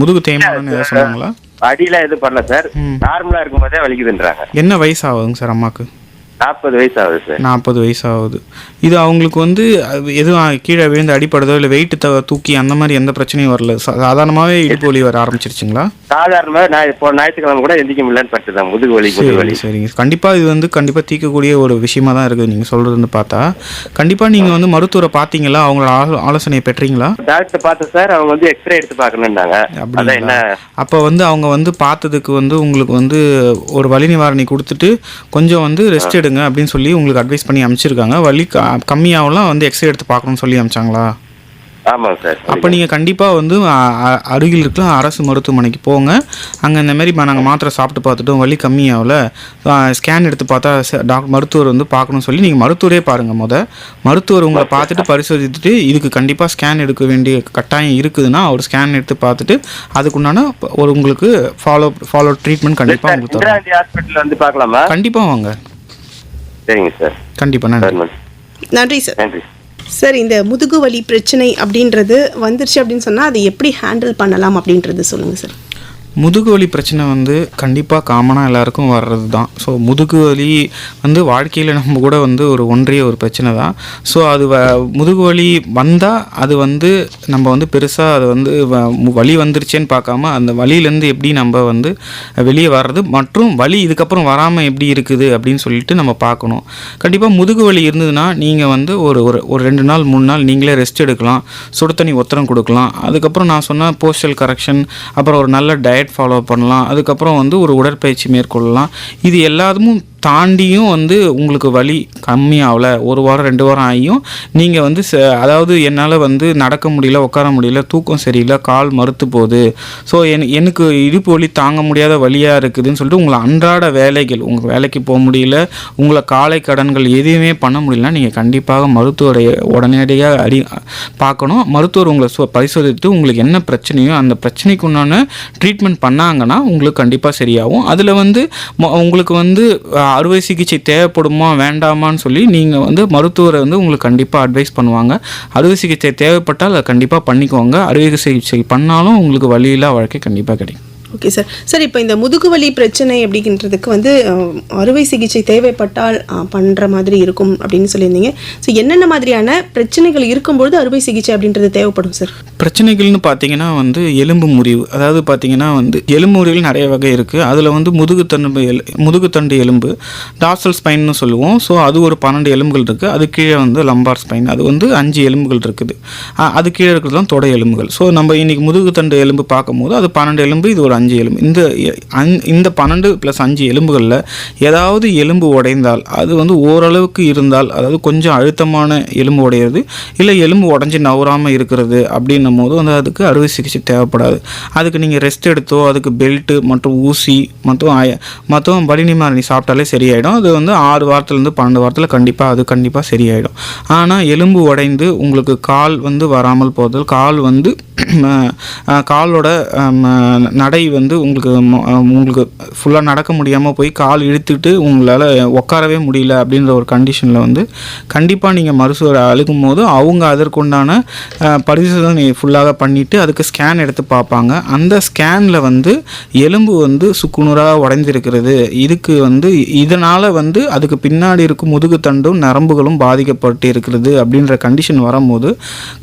முதுகு தேய்மானம்னு ஏதாவது சொன்னாங்களா? அடியெல்லாம் எதுவும் பண்ணல சார். நார்மலா இருக்கும் போதே வலிக்குதுன்றாங்க. என்ன வயசு ஆகுதுங்க சார் அம்மாக்கு? 40 வயசு ஆகுது சார். 40 வயசு ஆகுது. இது அவங்களுக்கு வந்து எதுவும் கீழே விழுந்து அடிப்படுதோ இல்லை வெயிட்டு தூக்கி அந்த மாதிரி எந்த பிரச்சனையும் வரல, சாதாரணமாகவே இடுப்பு வலி வர ஆரம்பிச்சிருச்சுங்களா? சாதாரணமாக நான் இப்போ ஞாயிற்றுக்கிழமை கூட எந்திக்க முடியலன்னு பட்டுதான் முதுகு வலி. சரிங்க. கண்டிப்பாக இது வந்து கண்டிப்பாக தீர்க்கக்கூடிய ஒரு விஷயமா தான் இருக்குது நீங்கள் சொல்கிறதுன்னு பார்த்தா. கண்டிப்பாக நீங்கள் வந்து மருத்துவரை பார்த்தீங்களா, அவங்களோட ஆலோசனையை பெற்றீங்களா? டாக்டர் பார்த்தேன் சார். அவங்க வந்து எக்ஸ்ரே எடுத்து பார்க்கணுன்னாங்க. அப்படின்னா அப்போ வந்து அவங்க வந்து பார்த்ததுக்கு வந்து உங்களுக்கு வந்து ஒரு வலி நிவாரணி கொடுத்துட்டு கொஞ்சம் வந்து ரெஸ்ட் எடுங்க அப்படின்னு சொல்லி உங்களுக்கு அட்வைஸ் பண்ணி அனுப்பிச்சிருக்காங்க. வலி கம்மியாகலாம் வந்து எக்ஸ்ரே எடுத்து பார்க்கணும்னு சொல்லி அனுப்பிச்சாங்களா? ஆமாங்க சார். அப்போ நீங்கள் கண்டிப்பாக வந்து அருகில் இருக்க அரசு மருத்துவமனைக்கு போங்க. அங்கே இந்த மாதிரி நாங்கள் மாத்திரை சாப்பிட்டு பார்த்துட்டோம், வலி கம்மியாகல, ஸ்கேன் எடுத்து பார்த்தா மருத்துவர் வந்து பார்க்கணும்னு சொல்லி நீங்கள் மருத்துவரே பாருங்கள். மருத்துவர் உங்களை பார்த்துட்டு பரிசோதித்துட்டு இதுக்கு கண்டிப்பாக ஸ்கேன் எடுக்க வேண்டிய கட்டாயம் இருக்குதுன்னா அவர் ஸ்கேன் எடுத்து பார்த்துட்டு அதுக்குண்டான ஒரு உங்களுக்கு ஃபாலோ ட்ரீட்மெண்ட் கண்டிப்பாக உங்களுக்கு தரும். ஹாஸ்பிட்டல் வந்து பார்க்கலாமா? கண்டிப்பாக வாங்க. சரிங்க சார். கண்டிப்பாக. நன்றி சார். நன்றி சார். இந்த முதுகு வலி பிரச்சனை அப்படின்றது வந்துருச்சு அப்படின்னு சொன்னால் அதை எப்படி ஹேண்டில் பண்ணலாம் அப்படின்றது சொல்லுங்கள் சார். முதுகு வலி பிரச்சனை வந்து கண்டிப்பாக காமனாக எல்லாருக்கும் வர்றது தான். ஸோ முதுகு வலி வந்து வாழ்க்கையில் நம்ம கூட வந்து ஒன்றிய ஒரு பிரச்சனை தான். ஸோ அது முதுகு வலி வந்தால் அது வந்து நம்ம வந்து பெருசாக அது வந்து வலி வந்துருச்சேன்னு பார்க்காம அந்த வலியிலேருந்து எப்படி நம்ம வந்து வெளியே வர்றது மற்றும் வலி இதுக்கப்புறம் வராமல் எப்படி இருக்குது அப்படின்னு சொல்லிட்டு நம்ம பார்க்கணும். கண்டிப்பாக முதுகு வலி இருந்ததுன்னா நீங்கள் வந்து ஒரு 2 நாள் 3 நாள் நீங்களே ரெஸ்ட் எடுக்கலாம், சுடு தண்ணி ஒத்தரம் கொடுக்கலாம். அதுக்கப்புறம் நான் சொன்ன போஸ்டல் கரெக்ஷன், அப்புறம் ஒரு நல்ல டயட் ஃபாலோ பண்ணலாம். அதுக்கப்புறம் வந்து ஒரு உடற்பயிற்சி மேற்கொள்ளலாம். இது எல்லாத்துக்கும் தாண்டியும் வந்து உங்களுக்கு வலி கம்மியாகல 1 வாரம் 2 வாரம் ஆகியும் நீங்கள் வந்து அதாவது என்னால் வந்து நடக்க முடியல, உட்கார முடியல, தூக்கம் சரியில்லை, கால் மறுத்து போகுது, ஸோ எனக்கு இடுப்பு வலி தாங்க முடியாத வலியாக இருக்குதுன்னு சொல்லிட்டு உங்களை அன்றாட வேலைகள், உங்கள் வேலைக்கு போக முடியல, உங்களை காலை கடன்கள் எதுவுமே பண்ண முடியலன்னா நீங்கள் கண்டிப்பாக மருத்துவரை உடனடியாக பார்க்கணும். மருத்துவர் உங்களை பரிசோதித்து உங்களுக்கு என்ன பிரச்சனையோ அந்த பிரச்சனைக்கு உண்டான ட்ரீட்மெண்ட் பண்ணாங்கன்னா உங்களுக்கு கண்டிப்பாக சரியாகும். அதில் வந்து உங்களுக்கு வந்து அறுவை சிகிச்சை தேவைப்படுமா வேண்டாமான்னு சொல்லி நீங்கள் வந்து மருத்துவரை வந்து உங்களுக்கு கண்டிப்பாக அட்வைஸ் பண்ணுவாங்க. அறுவை சிகிச்சை தேவைப்பட்டால் அதை கண்டிப்பாக பண்ணிக்கோங்க. அறுவை சிகிச்சை பண்ணாலும் உங்களுக்கு வலியில்லா வாழ்க்கை கண்டிப்பாக கிடைக்கும். Okay sir. சார், இப்போ இந்த முதுகுவலி பிரச்சனை அப்படின்றதுக்கு வந்து அறுவை சிகிச்சை தேவைப்பட்டால் பண்ணுற மாதிரி இருக்கும் அப்படின்னு சொல்லியிருந்தீங்க. ஸோ என்னென்ன மாதிரியான பிரச்சனைகள் இருக்கும்பொழுது அறுவை சிகிச்சை அப்படின்றது தேவைப்படும் சார்? பிரச்சனைகள்னு பார்த்தீங்கன்னா வந்து எலும்பு முறிவு, அதாவது பார்த்தீங்கன்னா வந்து எலும்பு முறிவுகள் நிறைய வகை இருக்குது. அதில் வந்து முதுகுத்தண்டு எலும்பு டார்சல் ஸ்பைன்னு சொல்லுவோம். ஸோ அது ஒரு 12 எலும்புகள் இருக்குது. அது கீழே வந்து லம்பார் ஸ்பைன், அது வந்து 5 எலும்புகள் இருக்குது. அது கீழே இருக்கிறது தான் தொடை எலும்புகள். ஸோ நம்ம இன்றைக்கி முதுகுத்தண்டு எலும்பு பார்க்கும்போது அது 12 எலும்பு, இது ஒரு 5 எலும்பு. இந்த 12 + 5 எலும்புகளில் ஏதாவது எலும்பு உடைந்தால், அது வந்து ஓரளவுக்கு இருந்தால், அதாவது கொஞ்சம் அழுத்தமான எலும்பு உடையிறது, இல்லை எலும்பு உடஞ்சி நவராமல் இருக்கிறது அப்படின்னும் போது வந்து அதுக்கு அறுவை சிகிச்சை தேவைப்படாது. அதுக்கு நீங்கள் ரெஸ்ட் எடுத்தோ, அதுக்கு பெல்ட்டு மற்றும் ஊசி மற்றும் வலி நிவாரணி சாப்பிட்டாலே சரியாயிடும். அது வந்து 6 வாரத்துலேருந்து 12 வாரத்தில் கண்டிப்பாக சரியாயிடும். ஆனால் எலும்பு உடைந்து உங்களுக்கு கால் வந்து வராமல் போதல், கால் வந்து காலோட நடை வந்து உங்களுக்கு ஃபுல்லாக நடக்க முடியாமல் போய் கால் இழுத்துட்டு உங்களால் உட்காரவே முடியல அப்படின்ற ஒரு கண்டிஷனில் வந்து கண்டிப்பாக நீங்கள் மருத்துவரை அழுகும் போது அவங்க அதற்குண்டான பரிசோதனை ஃபுல்லாக பண்ணிவிட்டு அதுக்கு ஸ்கேன் எடுத்து பார்ப்பாங்க. அந்த ஸ்கேனில் வந்து எலும்பு வந்து சுக்குநூறாக உடைந்திருக்கிறது, இதுக்கு வந்து இதனால் வந்து அதுக்கு பின்னாடி இருக்கும் முதுகுத்தண்டும் நரம்புகளும் பாதிக்கப்பட்டு இருக்கிறது அப்படின்ற கண்டிஷன் வரும்போது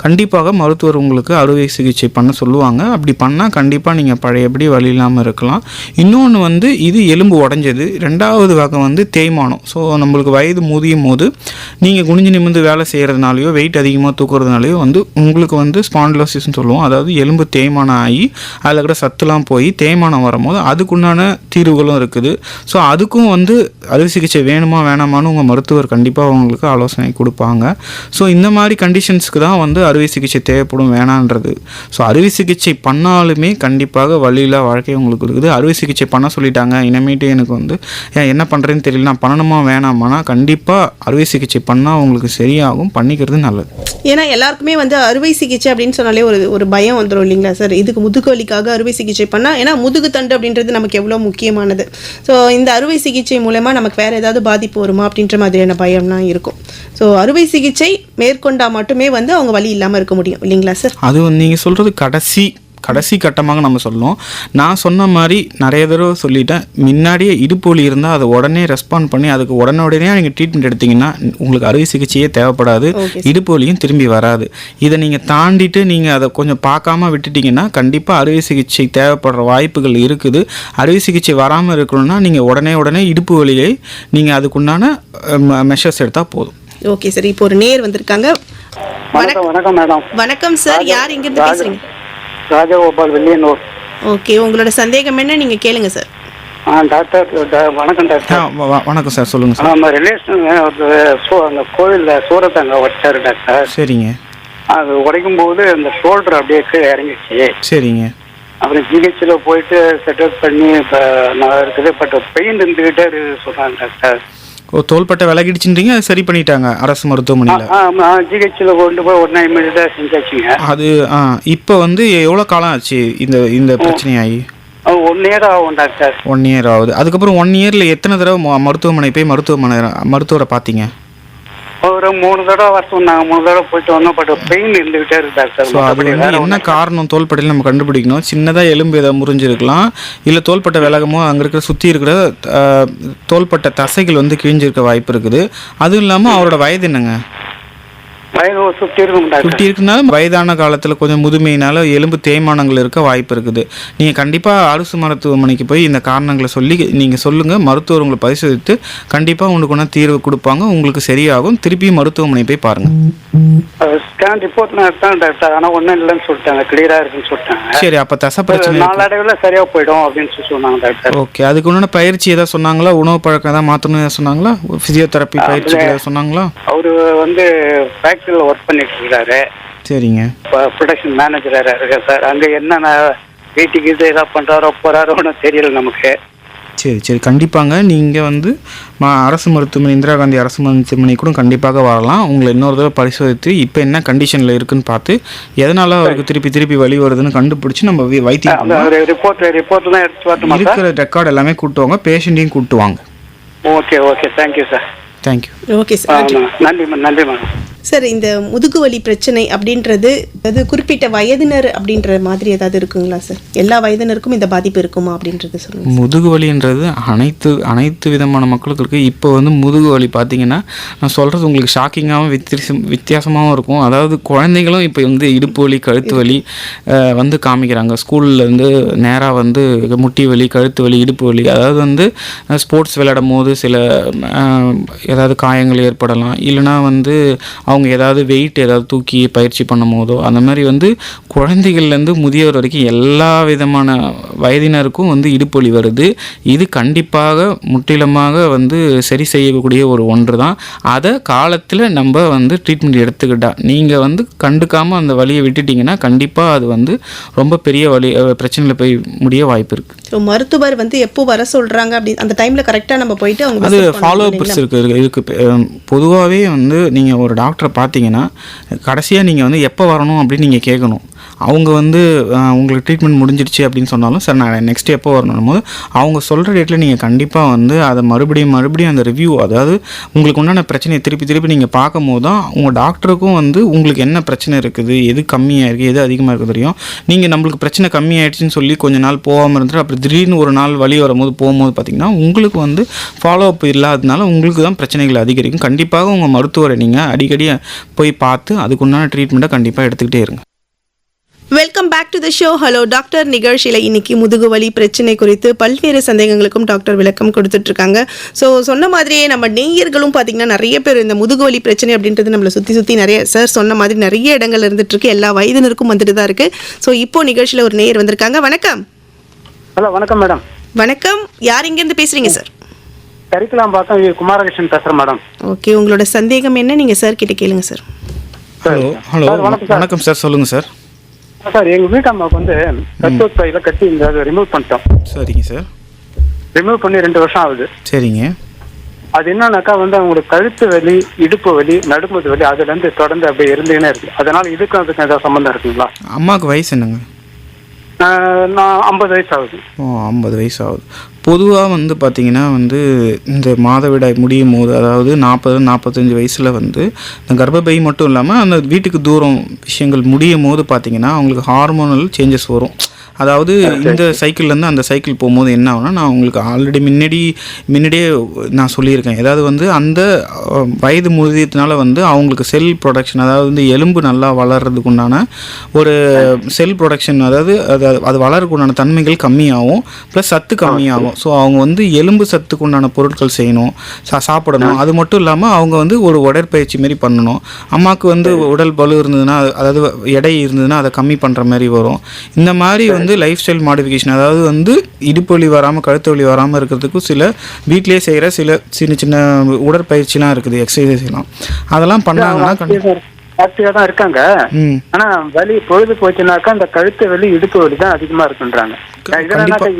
கண்டிப்பாக மருத்துவர் உங்களுக்கு அறுவை சிகிச்சை பண்ண சொல்லுவாங்க. அப்படி பண்ணால் கண்டிப்பாக நீங்கள் பழையபடி வலி இல்லாமல் இருக்கலாம். இன்னொன்று வந்து இது எலும்பு உடைஞ்சது. 2வது வகை வந்து தேய்மானம். ஸோ நம்மளுக்கு வயது முதியும் போது நீங்கள் குனிஞ்சு நிமிர்ந்து வேலை செய்கிறதுனாலையோ வெயிட் அதிகமாக தூக்குறதுனாலையோ வந்து உங்களுக்கு வந்து ஸ்பாண்டிலோசிஸ்ன்னு சொல்லுவோம். அதாவது எலும்பு தேய்மானம் ஆகி அதில் கூட சத்துலாம் போய் தேய்மானம் வரும்போது அதுக்குண்டான தீர்வுகளும் இருக்குது. ஸோ அதுக்கும் வந்து அறுவை சிகிச்சை வேணுமா வேணாமான்னு உங்கள் மருத்துவர் கண்டிப்பாக உங்களுக்கு ஆலோசனை கொடுப்பாங்க. ஸோ இந்த மாதிரி கண்டிஷன்ஸ்க்கு தான் வந்து அறுவை சிகிச்சை தேவைப்படும் வேணான்றது. ஸோ அறுவை சிகிச்சை பண்ணாலுமே கண்டிப்பாக வழியில் வாழ்க்கை உங்களுக்கு இருக்குது. அறுவை சிகிச்சை பண்ண சொல்லிட்டாங்க, இனிமேட்டு எனக்கு வந்து என்ன பண்ணுறேன்னு தெரியல, நான் பண்ணணுமா வேணாமானா கண்டிப்பாக அறுவை சிகிச்சை பண்ணால் உங்களுக்கு சரியாகும். பண்ணிக்கிறது நல்லது. ஏன்னா எல்லாருக்குமே வந்து அறுவை சிகிச்சை அப்படின்னு சொன்னாலே ஒரு பயம் வந்துடும் இல்லைங்களா சார்? இதுக்கு முதுகுவலிக்காக அறுவை சிகிச்சை பண்ணால், ஏன்னா முதுகுத்தண்டு அப்படின்றது நமக்கு எவ்வளோ முக்கியமானது. ஸோ இந்த அறுவை சிகிச்சை மூலமாக நமக்கு வேறு ஏதாவது பாதிப்பு வருமா அப்படின்ற மாதிரியான பயம்லாம் இருக்கும். ஸோ அறுவை சிகிச்சை மேற்கொண்டால் மட்டுமே வந்து அவங்க வலி இல்லாமல் இருக்க முடியும் இல்லைங்களா சார்? அது வந்து நீங்கள் சொல்கிறது கடைசி கட்டமாக நம்ம சொல்லணும். நான் சொன்ன மாதிரி நிறைய தடவை சொல்லிட்டேன். முன்னாடியே இடுப்பு வலி இருந்தால் அதை உடனே ரெஸ்பாண்ட் பண்ணி அதுக்கு உடனே நீங்கள் ட்ரீட்மெண்ட் எடுத்திங்கன்னா உங்களுக்கு அறுவை சிகிச்சையே தேவைப்படாது, இடுப்பு வலியும் திரும்பி வராது. இதை நீங்கள் தாண்டிட்டு நீங்கள் அதை கொஞ்சம் பார்க்காம விட்டுட்டிங்கன்னா கண்டிப்பாக அறுவை சிகிச்சை தேவைப்படுற வாய்ப்புகள் இருக்குது. அறுவை சிகிச்சை வராமல் இருக்கணும்னா நீங்கள் உடனே இடுப்பு வலியை நீங்கள் அதுக்குண்டான மெஷர்ஸ் எடுத்தால் போதும். Okay sir. இப்போ ஒரு நேர் வந்திருக்காங்க. வணக்கம் மேடம். வணக்கம் சார். யார் இங்கிருந்து பேசுறீங்க? ராஜகோபால், வெள்ளியனூர். ஓகே, உங்களோட சந்தேகம் என்ன நீங்க கேளுங்க சார். டாக்டர் வணக்கம் டாக்டர். வணக்கம் சார், சொல்லுங்க சார். நம்ம ரிலேஷன் அந்த கோவிலில் சூரத்தங்க உடைச்சாரு டாக்டர். சரிங்க. அது உடைக்கும் போது அந்த ஷோல்டர் அப்படியே கீழே இறங்கிடுச்சு. சரிங்க. அப்புறம் ஜிஹெச்சில் போயிட்டு செட்டப் பண்ணி இப்போ நல்லா இருக்குது. பட் பெயின் இருந்துகிட்டே சொல்கிறாங்க டாக்டர். தோள்பட்டை விலகிடுச்சுன்றீங்க, சரி பண்ணிட்டாங்க அரசு மருத்துவமனையில்? ஜிஹெச்சில் கொண்டு போய் உடனே இமீடியட்டாக செஞ்சாச்சுங்க. அது இப்போ வந்து எவ்வளோ காலம் ஆச்சு இந்த பிரச்சனையாகி? 1 இயர் ஆகும் டாக்டர். 1 இயர் ஆகுது. அதுக்கப்புறம் 1 இயரில் எத்தனை தடவை மருத்துவமனை போய் மருத்துவரை பார்த்தீங்க? ஒரு 3 தடவை வர சொன்னாங்க. 3 தடவை போயிட்டு வந்தோம். பட் பெயின் இருந்துகிட்டே இருக்கு டாக்டர். ஸோ அது வந்து என்ன காரணம் தோள்பட்டையில் நம்ம கண்டுபிடிக்கணும். சின்னதாக எலும்பு எதாவது முறிஞ்சிருக்கலாம், இல்லை தோள்பட்டை விலகமோ அங்கே இருக்கிற சுற்றி இருக்கிற தோள்பட்டை தசைகள் வந்து கிழிஞ்சிருக்க வாய்ப்பு இருக்குது. அதுவும் இல்லாமல் அவரோட வயது என்னங்க? வயது 50 இருக்குனாலும் வயதான காலத்தில் கொஞ்சம் முதுமையினால எலும்பு தேய்மானங்கள் இருக்க வாய்ப்பு இருக்குது. நீங்கள் கண்டிப்பாக அரசு மருத்துவமனைக்கு போய் இந்த காரணங்களை சொல்லி நீங்கள் சொல்லுங்கள். மருத்துவர் உங்களை பரிசோதித்து கண்டிப்பாக உங்களுக்கு ஒன்றா தீர்வு கொடுப்பாங்க, உங்களுக்கு சரியாகும். திருப்பி மருத்துவமனை போய் பாருங்கள். ஸ்கேன் ரிப்போர்ட்லாம் எடுத்தாங்க டாக்டர், ஆனால் ஒன்றும் இல்லைன்னு சொல்லிட்டாங்க, கிளியராக இருக்குன்னு சொல்லிட்டாங்க. சரி, அப்போ தசை பிரச்சனை நாளடைவில் சரியாக போயிடும் அப்படின்னு சொன்னாங்க டாக்டர். ஓகே, அதுக்கு ஒன்றான பயிற்சி ஏதாவது சொன்னாங்களா? உணவு பழக்கம் ஏதாவது மாற்றணும் சொன்னாங்களா? ஃபிசியோதெரப்பி பயிற்சி ஏதாவது சொன்னாங்களா? அவர் வந்து ஃபேக்ட்ரியில் ஒர்க் பண்ணிட்டு இருக்காரு. சரிங்க. ப்ரொடக்ஷன் மேனேஜராக இருக்கார் சார். அங்கே என்னென்ன வீட்டுக்கு இது ஏதாவது பண்ணுறாரோ போகிறாரோ ஒன்றும் தெரியல நமக்கு. சரி, கண்டிப்பாங்க. நீங்கள் வந்து அரசு மருத்துவமனை, இந்திரா காந்தி அரசு மருத்துவமனை கூட கண்டிப்பாக வரலாம். உங்களை இன்னொரு தடவை பரிசோதித்து இப்போ என்ன கண்டிஷனில் இருக்குன்னு பார்த்து எதனால அவருக்கு திருப்பி வலி வருதுன்னு கண்டுபிடிச்சி நம்ம வைத்தியம் ரிப்போர்ட்லாம் எடுத்து வரட்டுமா? இருக்கிற ரெக்கார்டு எல்லாமே கூட்டுவாங்க, பேஷண்ட்டையும் கூட்டுவாங்க. Okay thank you sir. Thank you. Okay sir. நன்றி மேடம். சார், இந்த முதுகுவலி பிரச்சனை அப்படின்றது அது குறிப்பிட்ட வயதினர் அப்படின்ற மாதிரி ஏதாவது இருக்குங்களா சார்? எல்லா வயதினருக்கும் இந்த பாதிப்பு இருக்குமா அப்படின்றது சொல்லுங்கள். முதுகுவலின்றது அனைத்து விதமான மக்களுக்கு இருக்குது. இப்போ வந்து முதுகுவலி பார்த்தீங்கன்னா, நான் சொல்கிறது உங்களுக்கு ஷாக்கிங்காகவும் வித்தியாசமாகவும் இருக்கும். அதாவது குழந்தைங்களும் இப்போ வந்து இடுப்பு வலி, கழுத்து வலி வந்து காமிக்கிறாங்க. ஸ்கூல்லேருந்து நேராக வந்து முட்டி வலி, கழுத்து வலி, இடுப்பு வலி. அதாவது வந்து ஸ்போர்ட்ஸ் விளையாடும் போது சில ஏதாவது காயங்கள் ஏற்படலாம், இல்லைனா வந்து அவங்க ஏதாவது வெயிட் ஏதாவது தூக்கி பயிற்சி பண்ணும் போதோ அந்த மாதிரி வந்து குழந்தைகள்லேருந்து முதியோர் வரைக்கும் எல்லா விதமான வயதினருக்கும் வந்து இடுப்பு வலி வருது. இது கண்டிப்பாக முற்றிலுமாக வந்து சரி செய்யக்கூடிய ஒரு ஒன்று தான். அதை காலத்தில் நம்ம வந்து ட்ரீட்மெண்ட் எடுத்துக்கிட்டா, நீங்கள் வந்து கண்டுக்காமல் அந்த வலியை விட்டுட்டிங்கன்னா கண்டிப்பாக அது வந்து ரொம்ப பெரிய பிரச்சனையில் போய் முடிய வாய்ப்பு இருக்குது. ஸோ மருத்துவர் வந்து எப்போ வர சொல்கிறாங்க அப்படி அந்த டைமில் கரெக்டாக நம்ம போயிட்டு அவங்க அது ஃபாலோ அப்ஸ் இருக்குது. பொதுவாகவே வந்து நீங்கள் ஒரு டாக்டரை பார்த்தீங்கன்னா கடைசியாக நீங்கள் வந்து எப்போ வரணும் அப்படின்னு நீங்கள் கேட்கணும். அவங்க வந்து உங்களுக்கு ட்ரீட்மெண்ட் முடிஞ்சிடுச்சு அப்படின்னு சொன்னாலும் சார் நான் நெக்ஸ்ட் எப்போ வரணும் போது அவங்க சொல்கிற டேட்டில் நீங்கள் கண்டிப்பாக வந்து அதை மறுபடியும் அந்த ரிவ்யூ, அதாவது உங்களுக்கு உண்டான பிரச்சனையை திருப்பி நீங்கள் பார்க்கும் போது தான் உங்கள் டாக்டருக்கும் வந்து உங்களுக்கு என்ன பிரச்சனை இருக்குது, எது கம்மியாக இருக்குது, எது அதிகமாக இருக்குது தெரியும். நீங்கள் நம்மளுக்கு பிரச்சனை கம்மியாயிடுச்சுன்னு சொல்லி கொஞ்ச நாள் போகாமல் இருந்துட்டு அப்புறம் திடீர்னு ஒரு நாள் வலி வரும்போது போகும்போது பார்த்திங்கன்னா உங்களுக்கு வந்து ஃபாலோ அப் இல்லாததுனால உங்களுக்கு தான் பிரச்சனைகள் அதிகரிக்கும். கண்டிப்பாக உங்கள் மருத்துவரை நீங்கள் அடிக்கடி போய் பார்த்து அதுக்குண்டான ட்ரீட்மெண்ட்டை கண்டிப்பாக எடுத்துக்கிட்டே இருங்க. Welcome back to the show. Hello doctor நிகழ்ச்சியில் இன்னைக்கு முதுகுவலி பிரச்சனை குறித்து பல்வேறு சந்தேகங்களுக்கும் டாக்டர் விளக்கம் கொடுத்துட்ருக்காங்க. ஸோ சொன்ன மாதிரியே நம்ம நேயர்களும் பார்த்திங்கன்னா நிறைய பேர் இந்த முதுகுவலி பிரச்சனை அப்படின்றது நம்மளை சுற்றி நிறைய சார் சொன்ன மாதிரி நிறைய இடங்கள் இருந்துகிட்ருக்கு. எல்லா வயதினருக்கும் வந்துட்டு தான் இருக்குது. ஸோ இப்போ நிகழ்ச்சியில் ஒரு நேயர் வந்திருக்காங்க. வணக்கம். ஹலோ, வணக்கம் மேடம். வணக்கம். யார் இங்கேருந்து பேசுகிறீங்க சார்? கரிக்கலாம் பார்த்தா குமாரகிருஷ்ணன் பேசுகிறேன் மேடம். ஓகே, உங்களோட சந்தேகம் என்ன? நீங்கள் சார் கிட்ட கேளுங்க சார். ஹலோ, வணக்கம் சார், சொல்லுங்கள் சார். சார், எங்க வீட்டு அம்மாவுக்கு வந்து கட்டுப்பையில கட்டி அதை ரிமூவ் பண்ணிட்டோம். சரிங்க சார். ரிமூவ் பண்ணி 2 வருஷம் ஆகுது. சரிங்க. அது என்னன்னாக்கா வந்து அவங்களுக்கு கழுத்து வலி, இடுப்பு வலி, நடுமுது வலி அதுல இருந்து தொடர்ந்து அப்படியே இருந்துகினே இருக்கு. அதனால இதுக்கும் அதுக்கும் ஏதாவது சம்பந்தம் இருக்குங்களா? அம்மாவுக்கு வயசு என்னங்க? நான் 50 வயசு ஆகுது. 50 வயசு ஆகுது. பொதுவாக வந்து பார்த்திங்கன்னா வந்து இந்த மாதவிடாய் முடியும் போது, அதாவது 40-45 வயசில் வந்து இந்த கர்ப்பப்பை மட்டும் இல்லாமல் அந்த வீட்டுக்கு தூரம் விஷயங்கள் முடியும் போது பார்த்திங்கன்னா அவங்களுக்கு ஹார்மோனல் சேஞ்சஸ் வரும். அதாவது இந்த சைக்கிள்லேருந்து அந்த சைக்கிள் போகும்போது என்ன ஆகுனா, நான் உங்களுக்கு ஆல்ரெடி முன்னாடியே நான் சொல்லியிருக்கேன். ஏதாவது வந்து அந்த வயது முதியத்தினால வந்து அவங்களுக்கு செல் ப்ரொடக்ஷன், அதாவது வந்து எலும்பு நல்லா வளர்கிறதுக்கு உண்டான ஒரு செல் ப்ரொடக்ஷன், அதாவது அது வளர்றதுக்கு உண்டான தன்மைகள் கம்மியாகும், ப்ளஸ் சத்து கம்மியாகும். ஸோ அவங்க வந்து எலும்பு சத்துக்கு உண்டான பொருட்கள் செய்யணும், சாப்பிடணும். அது மட்டும் இல்லாமல் அவங்க வந்து ஒரு உடற்பயிற்சி மாரி பண்ணணும். அம்மாவுக்கு வந்து உடல் பளு இருந்ததுன்னா, அதாவது எடை இருந்ததுன்னா அதை கம்மி பண்ணுற மாதிரி வரும். இந்த மாதிரி வந்து லைஃப் ஸ்டைல் மாடிஃபிகேஷன், அதாவது வந்து இடுப்பு வலி வராமல் கழுத்து வலி வராமல் இருக்கிறதுக்கு சில வீட்டிலேயே செய்கிற சில சின்ன உடற்பயிற்சிலாம் இருக்குது, எக்ஸசைஸ்லாம். அதெல்லாம் பண்ணாங்கன்னா ஆக்டிவா தான் இருக்காங்க. ஆனா வலி பொழுது போச்சுனாக்கா அந்த கழுத்து வலி, இடுப்பு வலி தான் அதிகமா இருக்குன்றாங்க.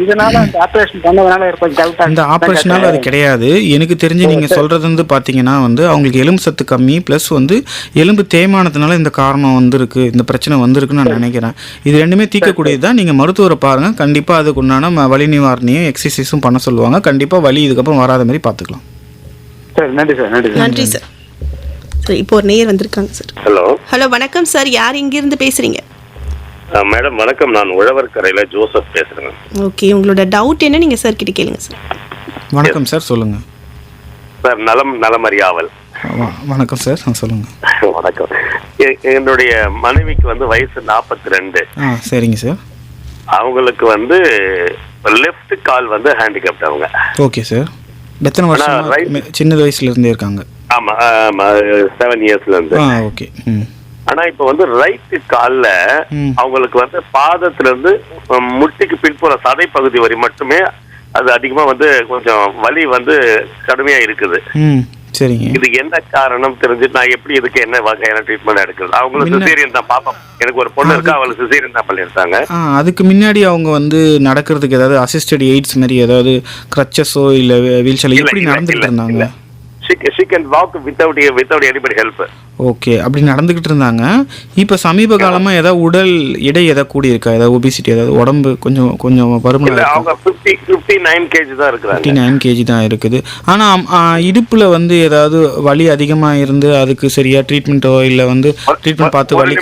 இதனால அந்த ஆபரேஷன் பண்ணதுனால இந்த ஆபரேஷனால அது கிடையாது. எனக்கு தெரிஞ்சு நீங்க சொல்றது வந்து பாத்தீங்கன்னா வந்து அவங்களுக்கு எலும்பு சத்து கம்மி, பிளஸ் வந்து எலும்பு தேய்மானத்தினால இந்த காரணம் வந்திருக்கு, இந்த பிரச்சனை வந்திருக்குன்னு நான் நினைக்கிறேன். இது ரெண்டுமே தீர்க்கக்கூடியது தான். நீங்க மருத்துவரை பாருங்க, கண்டிப்பா அதுக்கு உண்டான வலி நிவாரணியும் எக்ஸசைஸும் பண்ண சொல்லுவாங்க. கண்டிப்பா வலி இதுக்கப்புறம் வராத மாதிரி பாத்துக்கலாம். சரி, நன்றி சார். நன்றி சார். இப்போ ஒரு நேயர் வந்திருக்காங்க சார். ஹலோ, வணக்கம் சார். யார் இங்கிருந்து பேசுறீங்க? மேடம் வணக்கம், நான் உழவர்கரையில ஜோசப் பேசுறேன். ஓகே, உங்களோட டவுட் என்ன? நீங்க சார் கிட்ட கேளுங்க சார். வணக்கம் சார், சொல்லுங்க சார். நலமறியாவல். வணக்கம் சார், சொல்லுங்க. வணக்கம். என்னுடைய மனைவிக்கு வந்து வயசு 42. சரிங்க சார். அவங்களுக்கு வந்து லெஃப்ட் கால் வந்து ஹேண்டிகேப்ட் அவங்க. Okay sir. எத்தனை வருஷம்? சின்ன வயசுல இருந்தே இருக்காங்க? ஆமா, 7 இயர்ஸ்ல இருந்து. ஓகே. ஆனா இப்ப வந்து ரைட் கால்ல அவங்களுக்கு வந்து பாதத்துல இருந்து முட்டிக்கு பின்புற சதை பகுதி வரை மட்டுமே அது அதிகமா வந்து கொஞ்சம் வலி வந்து கடுமையா இருக்குது. சரிங்க. இது என்ன காரணம் தெரிஞ்சு நான் எப்படி இதுக்கு என்ன வகையான ட்ரீட்மெண்ட் எடுக்கிறது? அவங்களுக்கு சிசேரியன் தான் பாப்பா. எனக்கு ஒரு பொண்ணு இருக்கா, அவளுக்கு சிசேரியன் தான் பண்ணிருக்காங்க. அதுக்கு முன்னாடி அவங்க வந்து நடக்கிறதுக்கு ஏதாவது அசிஸ்டட் எய்ட்ஸ் மாதிரி ஏதாவது கிரச்சஸோ இல்ல வீல் சேர் எப்படி நடந்துட்டு இருந்தாங்க? she can walk without anybody help. Okay, அப்படி நடந்துக்கிட்டு இருந்தாங்க. இப்போ சமீப காலமாக ஏதாவது உடல் எடை எதாவது கூடி இருக்கா? ஏதாவது ஒபிசிட்டி, ஏதாவது உடம்பு கொஞ்சம் கொஞ்சம் பருமன்? அவங்க 59 kg தான் இருக்கிறாங்க. 59 kg தான் இருக்குது. ஆனால் இடுப்பில் வந்து ஏதாவது வலி அதிகமாக இருந்து அதுக்கு சரியாக ட்ரீட்மெண்ட்டோ இல்லை வந்து ட்ரீட்மெண்ட் பார்த்து வலி?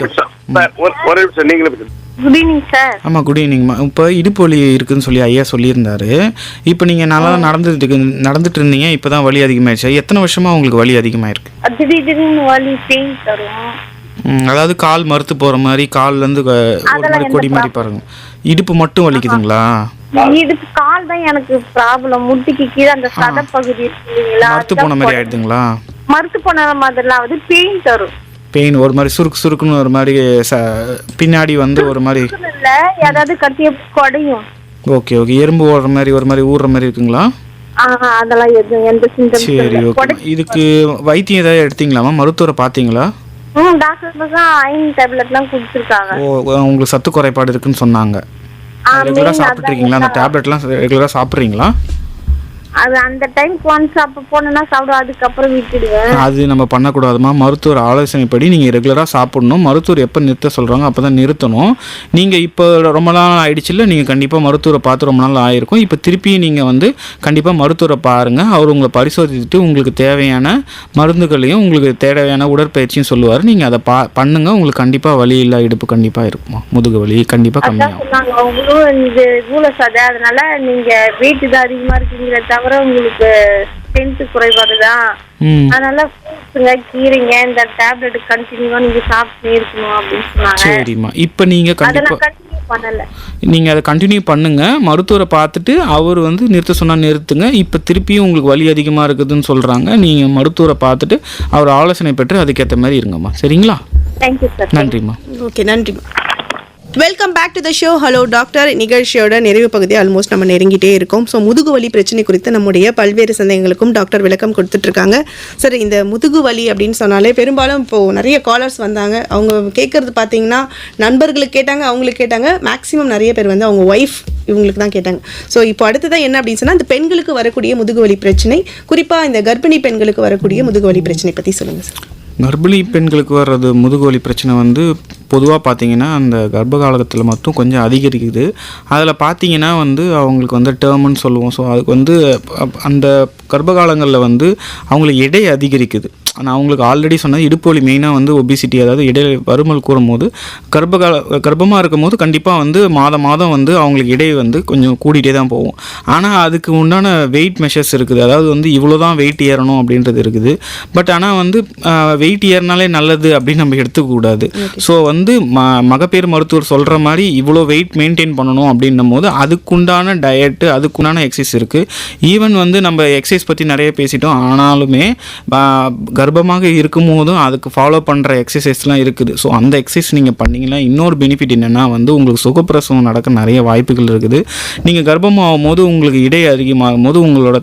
ஒரு நிமிஷம், நீங்களும். Good evening sir. ஆமாம், குட் ஈவினிங்மா. இப்போ இடுப்பு வலி இருக்குதுன்னு சொல்லி ஐயா சொல்லியிருந்தாரு. இப்போ நீங்கள் நல்லா நடந்துட்டு இருந்தீங்க, இப்போ தான் வலி அதிகமாகிடுச்சு. எத்தனை வருஷமாக உங்களுக்கு வலி அதிகமாகிருக்கு? திடீர்னு வலி பெயின் தரும். அதாவது கால் மறுத்து போகிற மாதிரி, கால்லேருந்து ஒரு மாதிரி கொடி மாதிரி பாருங்க. இடுப்பு மட்டும் வலிக்குதுங்களா? இடுப்பு கால் தான் எனக்கு ப்ராப்ளம். முட்டிக்கு கீழே அந்த சத பகுதி இருக்கு இல்லைங்களா, மறுத்து போன மாதிரி ஆயிடுதுங்களா? மறுத்து போன மாதிரிலாம் பெயின் தரும். பெயின் ஒரு மாதிரி சுருக்குன்னு ஒரு மாதிரி பின்னாடி வந்து ஒரு மாதிரி இல்ல, ஏதாவது கட்டிய கொடையும். ஓகே ஓகே, எறும்பு ஓடுற மாதிரி ஒரு மாதிரி ஊறுற மாதிரி இருக்குங்களா? அதெல்லாம் எந்த சிம்டம்ஸ்? சரி, ஓகே. இதுக்கு வைத்தியம் ஏதாவது எடுத்தீங்களாமா? மருத்துவரை பார்த்தீங்களா? டாக்டர் தான் அயன் டேப்லெட்லாம் கொடுத்துருக்காங்க. ஓ, உங்களுக்கு சத்து குறைபாடு இருக்குன்னு சொன்னாங்க. ரெகுலராக சாப்பிட்டு இருக்கீங்களா? அந்த டேப்லெட்லாம் ரெகுலராக சாப்பிட்றீங்களா? அது அந்த டைம்க்கு ஒன்ஸ் அப்போ போனேன்னா சாப்பிடுவேன், அதுக்கப்புறம் விட்டுடுவேன். அது நம்ம பண்ணக்கூடாதுமா. மருத்துவர் ஆலோசனைப்படி நீங்கள் ரெகுலராக சாப்பிடணும். மருத்துவர் எப்போ நிறுத்த சொல்கிறாங்க அப்போ தான் நிறுத்தணும். நீங்கள் இப்போ ரொம்ப நாள் ஆயிடுச்சு இல்லை, நீங்கள் கண்டிப்பாக மருத்துவரை பார்த்து ரொம்ப நாள் ஆகிருக்கும். இப்போ திருப்பியும் நீங்கள் வந்து கண்டிப்பாக மருத்துவரை பாருங்கள். அவர் உங்களை பரிசோதிச்சுட்டு உங்களுக்கு தேவையான மருந்துகளையும் உங்களுக்கு தேவையான உடற்பயிற்சியும் சொல்லுவார். நீங்கள் அதை பண்ணுங்கள். உங்களுக்கு கண்டிப்பாக வலி இல்லை இடுப்பு கண்டிப்பாக இருக்குமா, முதுகு வலி கண்டிப்பாக கம்மியாகும். அவங்களும் இந்த சதை, அதனால நீங்கள் வெயிட் தான் அதிகமாக இருக்கீங்களே தவிர உங்களுக்கு ஸ்ட்ரென்த் குறைபாடு தான். அதனால ஃப்ரூட்ஸுங்க, கீரைங்க, இந்த டேப்லெட் கண்டினியூவா நீங்க சாப்பிட்டு இருக்கணும் அப்படின்னு சொன்னாங்க. சரிம்மா, இப்போ நீங்க கண்டிப்பா நீங்க அதை கண்டினியூ பண்ணுங்க. மருத்துவரை பார்த்துட்டு அவர் வந்து நிறுத்த சொன்னா நிறுத்துங்க. இப்போ திருப்பியும் உங்களுக்கு வலி அதிகமாக இருக்குதுன்னு சொல்றாங்க. நீங்க மருத்துவரை பார்த்துட்டு அவர் ஆலோசனை பெற்று அதுக்கேற்ற மாதிரி இருங்கம்மா. சரிங்களா? Thank you sir. நன்றிம்மா. ஓகே, நன்றிம்மா. Welcome back to the show. Hello doctor நிகழ்ச்சியோட நிறைவு பகுதி ஆல்மோஸ்ட் நம்ம நெருங்கிட்டே இருக்கோம். ஸோ முதுகு வலி பிரச்சனை குறித்து நம்முடைய பல்வேறு சந்தேகங்களுக்கும் டாக்டர் விளக்கம் கொடுத்துட்ருக்காங்க. சார், இந்த முதுகு வலி அப்படின்னு சொன்னாலே பெரும்பாலும் இப்போது நிறைய காலர்ஸ் வந்தாங்க. அவங்க கேட்குறது பார்த்தீங்கன்னா நண்பர்களுக்கு கேட்டாங்க, அவங்களுக்கு கேட்டாங்க. மேக்ஸிமம் நிறைய பேர் வந்து அவங்க ஒய்ஃப் இவங்களுக்கு தான் கேட்டாங்க. ஸோ இப்போ அடுத்ததான் என்ன அப்படின்னு சொன்னால், இந்த பெண்களுக்கு வரக்கூடிய முதுகு வலி பிரச்சனை, குறிப்பாக இந்த கர்ப்பிணி பெண்களுக்கு வரக்கூடிய முதுகு வலி பிரச்சனை பற்றி சொல்லுங்கள் சார். கர்ப்பிணி பெண்களுக்கு வர்றது முதுகு வலி பிரச்சனை வந்து பொதுவாக பார்த்தீங்கன்னா அந்த கர்ப்ப காலத்தில் மட்டும் கொஞ்சம் அதிகரிக்குது. அதில் பார்த்தீங்கன்னா வந்து அவங்களுக்கு வந்து டேர்ம்னு சொல்லுவோம். ஸோ அதுக்கு வந்து அந்த கர்ப்ப காலங்களில் வந்து அவங்களுக்கு எடை அதிகரிக்குது. ஆனால் அவங்களுக்கு ஆல்ரெடி சொன்னது இடுப்பு வலி மெயினாக வந்து ஒபிசிட்டி, அதாவது இடை வருமல் கூறும்போது கர்ப்பமாக இருக்கும் போது கண்டிப்பாக வந்து மாதம் வந்து அவங்களுக்கு இடை வந்து கொஞ்சம் கூடிகிட்டே தான் போகும். ஆனால் அதுக்கு உண்டான வெயிட் மெஷர்ஸ் இருக்குது. அதாவது வந்து இவ்வளோ தான் வெயிட் ஏறணும் அப்படின்றது இருக்குது. பட் ஆனால் வந்து வெயிட் ஏறினாலே நல்லது அப்படின்னு நம்ம எடுத்துக்கூடாது. ஸோ வந்து மகப்பேறு மருத்துவர் சொல்கிற மாதிரி இவ்வளோ வெயிட் மெயின்டைன் பண்ணணும் அப்படின்னும் போது அதுக்குண்டான டயட்டு, அதுக்குண்டான எக்ஸசைஸ் இருக்குது. ஈவன் வந்து நம்ம எக்ஸசைஸ் பற்றி நிறைய பேசிட்டோம். ஆனாலுமே கர்ப்பமாக இருக்கும் போதும் அதுக்கு ஃபாலோ பண்ணுற எக்ஸசைஸ்லாம் இருக்குது. ஸோ அந்த எக்ஸசைஸ் நீங்கள் பண்ணிங்கன்னா இன்னொரு பெனிஃபிட் என்னென்னா வந்து உங்களுக்கு சுகப்பிரசவம் நடக்க நிறைய வாய்ப்புகள் இருக்குது. நீங்கள் கர்ப்பமாகும் போது உங்களுக்கு இடை அதிகமாகும் போது உங்களோட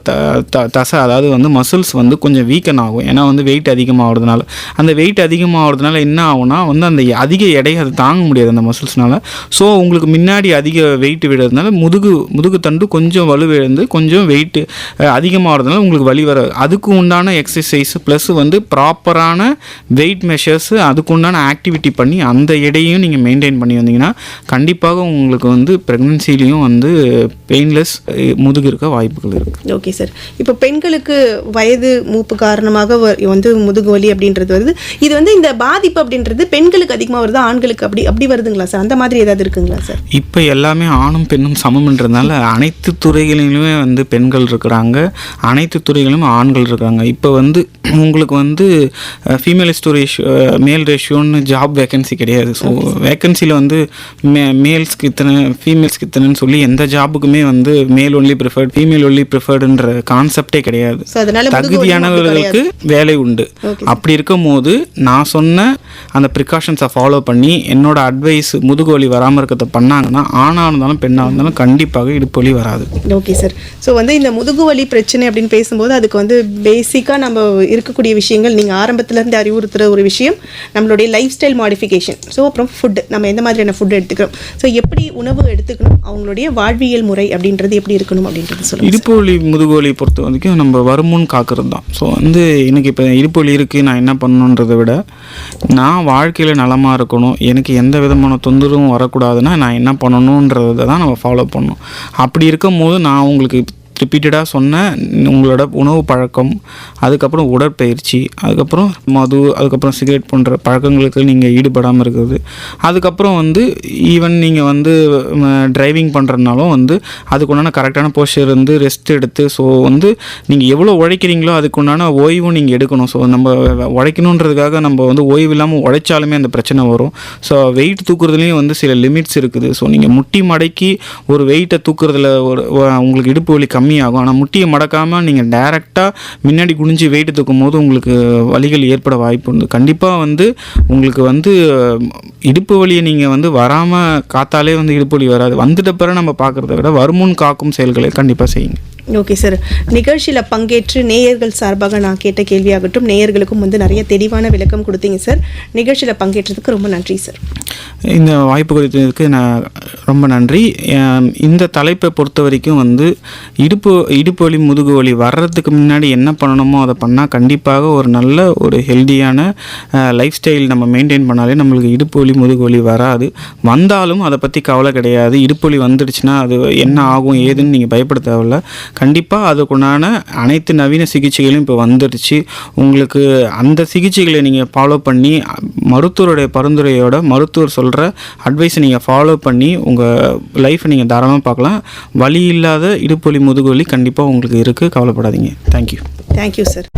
தசை, அதாவது வந்து மசில்ஸ் வந்து கொஞ்சம் வீக்கன் ஆகும். ஏன்னா வந்து வெயிட் அதிகமாகிறதுனால அந்த வெயிட் அதிகமாகிறதுனால என்ன ஆகும்னா வந்து அந்த அதிக எடையை அது தாங்க முடியாது அந்த மசில்ஸ்னால. ஸோ உங்களுக்கு முன்னாடி அதிக வெயிட் விடுறதுனால முதுகு தண்டு கொஞ்சம் வலுவிழந்து கொஞ்சம் வெயிட் அதிகமாகிறதுனால உங்களுக்கு வலி வர, அதுக்கு உண்டான எக்ஸசைஸ் ப்ளஸ் வந்து ப்ராப்பரான வெயிட் மெஷர்ஸ், அதுக்கு உண்டான ஆக்டிவிட்டி பண்ணி அந்த எடையும் நீங்கள் மெயின்டைன் பண்ணி வந்தீங்கன்னா கண்டிப்பாக உங்களுக்கு வந்து ப்ரெக்னன்சிலையும் வந்து பெயின்லெஸ் முதுகு இருக்க வாய்ப்புகள் இருக்குது. ஓகே சார், இப்போ பெண்களுக்கு வயது மூப்பு காரணமாக வந்து முதுகு வலி அப்படின்றது வருது. இது வந்து இந்த பாதிப்பு அப்படின்றது பெண்களுக்கு அதிகமாக வருது, ஆண்களுக்கு அப்படி வருதுங்களா சார்? அந்த மாதிரி ஏதாவது இருக்குங்களா சார்? இப்போ எல்லாமே ஆணும் பெண்ணும் சமம்ன்றதுனால அனைத்து துறைகளிலுமே வந்து பெண்கள் இருக்கிறாங்க, அனைத்து துறைகளிலும் ஆண்கள் இருக்காங்க. இப்போ வந்து உங்களுக்கு வந்து ஃபீமேல் டு மேல் ரேஷியோன்னு ஜாப் வேக்கன்சி கிடையாது. ஸோ வேக்கன்சியில் வந்து மேல்ஸ்க்கு இத்தனை ஃபீமேல்ஸ்க்கு இத்தனைன்னு சொல்லி எந்த ஜாபுக்குமே வந்து மேல் ஒன்லி ப்ரிஃபர்ட் ஃபீமேல் ஒன்லி ப்ரிஃபர்டுன்ற கான்செப்டே கிடையாது. தகுதியானவர்களுக்கு வேலை உண்டு. அப்படி இருக்கும் போது நான் சொன்ன அந்த ப்ரிகாஷன்ஸை ஃபாலோ பண்ணி என்னோட அட்வைஸ் முதுகு வலி வராமல் இருக்கிறத பண்ணாங்கன்னா ஆணாக இருந்தாலும் பெண்ணாக இருந்தாலும் கண்டிப்பாக இடுப்பு வலி வராது. Okay sir. ஸோ வந்து இந்த முதுகு வலி பிரச்சனை அப்படின்னு பேசும்போது அதுக்கு வந்து பேசிக்காக நம்ம இருக்கக்கூடிய விஷயம் விஷயங்கள் நீங்கள் ஆரம்பத்துலேருந்து அறிவுறுத்துகிற ஒரு விஷயம் நம்மளுடைய லைஃப் ஸ்டைல் மாடிஃபிகேஷன். ஸோ அப்புறம் ஃபுட்டு, நம்ம எந்த மாதிரியான ஃபுட்டு எடுத்துக்கிறோம், ஸோ எப்படி உணவு எடுத்துக்கணும், அவங்களுடைய வாழ்வியல் முறை அப்படின்றது எப்படி இருக்கணும் அப்படின்றது சொல்லுங்கள். இடுப்பு வலி முதுகு வலி பொறுத்த வரைக்கும் நம்ம வருமுன் காக்கிறது தான். ஸோ வந்து எனக்கு இப்போ இடுப்பு வலி இருக்குது, நான் என்ன பண்ணணுன்றதை விட நான் வாழ்க்கையில் நலமாக இருக்கணும், எனக்கு எந்த விதமான தொந்தரவும் வரக்கூடாதுன்னா நான் என்ன பண்ணணுன்றதை தான் நம்ம ஃபாலோ பண்ணணும். அப்படி இருக்கும் போது நான் உங்களுக்கு ரிப்பீட்டடாக சொன்னேன், உங்களோட உணவு பழக்கம், அதுக்கப்புறம் உடற்பயிற்சி, அதுக்கப்புறம் மது, அதுக்கப்புறம் சிகரெட் போன்ற பழக்கங்களுக்கு நீங்கள் ஈடுபடாமல் இருக்கிறது, அதுக்கப்புறம் வந்து ஈவன் நீங்கள் வந்து டிரைவிங் பண்ணுறதுனாலும் வந்து அதுக்குண்டான கரெக்டான போஸ்டர் இருந்து ரெஸ்ட் எடுத்து, ஸோ வந்து நீங்கள் எவ்வளோ உழைக்கிறீங்களோ அதுக்குண்டான ஓய்வும் நீங்கள் எடுக்கணும். ஸோ நம்ம உழைக்கணுன்றதுக்காக நம்ம வந்து ஓய்வு இல்லாமல் உழைச்சாலுமே அந்த பிரச்சனை வரும். ஸோ வெயிட் தூக்குறதுலேயும் வந்து சில லிமிட்ஸ் இருக்குது. ஸோ நீங்கள் முட்டி மடக்கி ஒரு வெயிட்டை தூக்குறதுல உங்களுக்கு இடுப்பு வலி கம்மியாகும். ஆனால் முட்டியை மடக்காமல் நீங்கள் டைரெக்டாக முன்னாடி குனிஞ்சு வெயிட்டு தூக்கும் போது உங்களுக்கு வலிகள் ஏற்பட வாய்ப்பு உண்டு. கண்டிப்பாக வந்து உங்களுக்கு வந்து இடுப்பு வலியை நீங்கள் வந்து வராமல் காத்தாலே வந்து இடுப்பு வலி வராது. வந்துட்ட பிறகு நம்ம பார்க்குறத விட வருமுன் காக்கும் செயல்களை கண்டிப்பாக செய்யுங்க. ஓகே சார், நிகழ்ச்சியில் பங்கேற்று நேயர்கள் சார்பாக நான் கேட்ட கேள்வியாகட்டும், நேயர்களுக்கும் வந்து நிறைய தெளிவான விளக்கம் கொடுத்தீங்க சார். நிகழ்ச்சியில் பங்கேற்றதுக்கு ரொம்ப நன்றி சார். இந்த வாய்ப்பு கொடுத்ததுக்கு நான் ரொம்ப நன்றி. இந்த தலைப்பை பொறுத்த வரைக்கும் வந்து இடுப்பு வலி முதுகு வலி வர்றதுக்கு முன்னாடி என்ன பண்ணணுமோ அதை பண்ணால் கண்டிப்பாக ஒரு நல்ல ஒரு ஹெல்தியான லைஃப் ஸ்டைல் நம்ம மெயின்டைன் பண்ணாலே நம்மளுக்கு இடுப்பு வலி முதுகு வலி வராது. வந்தாலும் அதை பற்றி கவலை கிடையாது. இடுப்பு வலி வந்துடுச்சுன்னா அது என்ன ஆகும் ஏதுன்னு நீங்கள் பயப்பட தேவையில்ல. கண்டிப்பாக அதுக்குண்டான அனைத்து நவீன சிகிச்சைகளும் இப்போ வந்துடுச்சு. உங்களுக்கு அந்த சிகிச்சைகளை நீங்கள் ஃபாலோ பண்ணி மருத்துவருடைய பரிந்துரையோட மருத்துவர் சொல்கிற அட்வைஸை நீங்கள் ஃபாலோ பண்ணி உங்கள் லைஃப்பை நீங்கள் தாராளமாக பார்க்கலாம். வலி இல்லாத இடுப்பு வலி முதுகு வலி கண்டிப்பாக உங்களுக்கு இருக்குது, கவலைப்படாதீங்க. தேங்க்யூ. Thank you sir.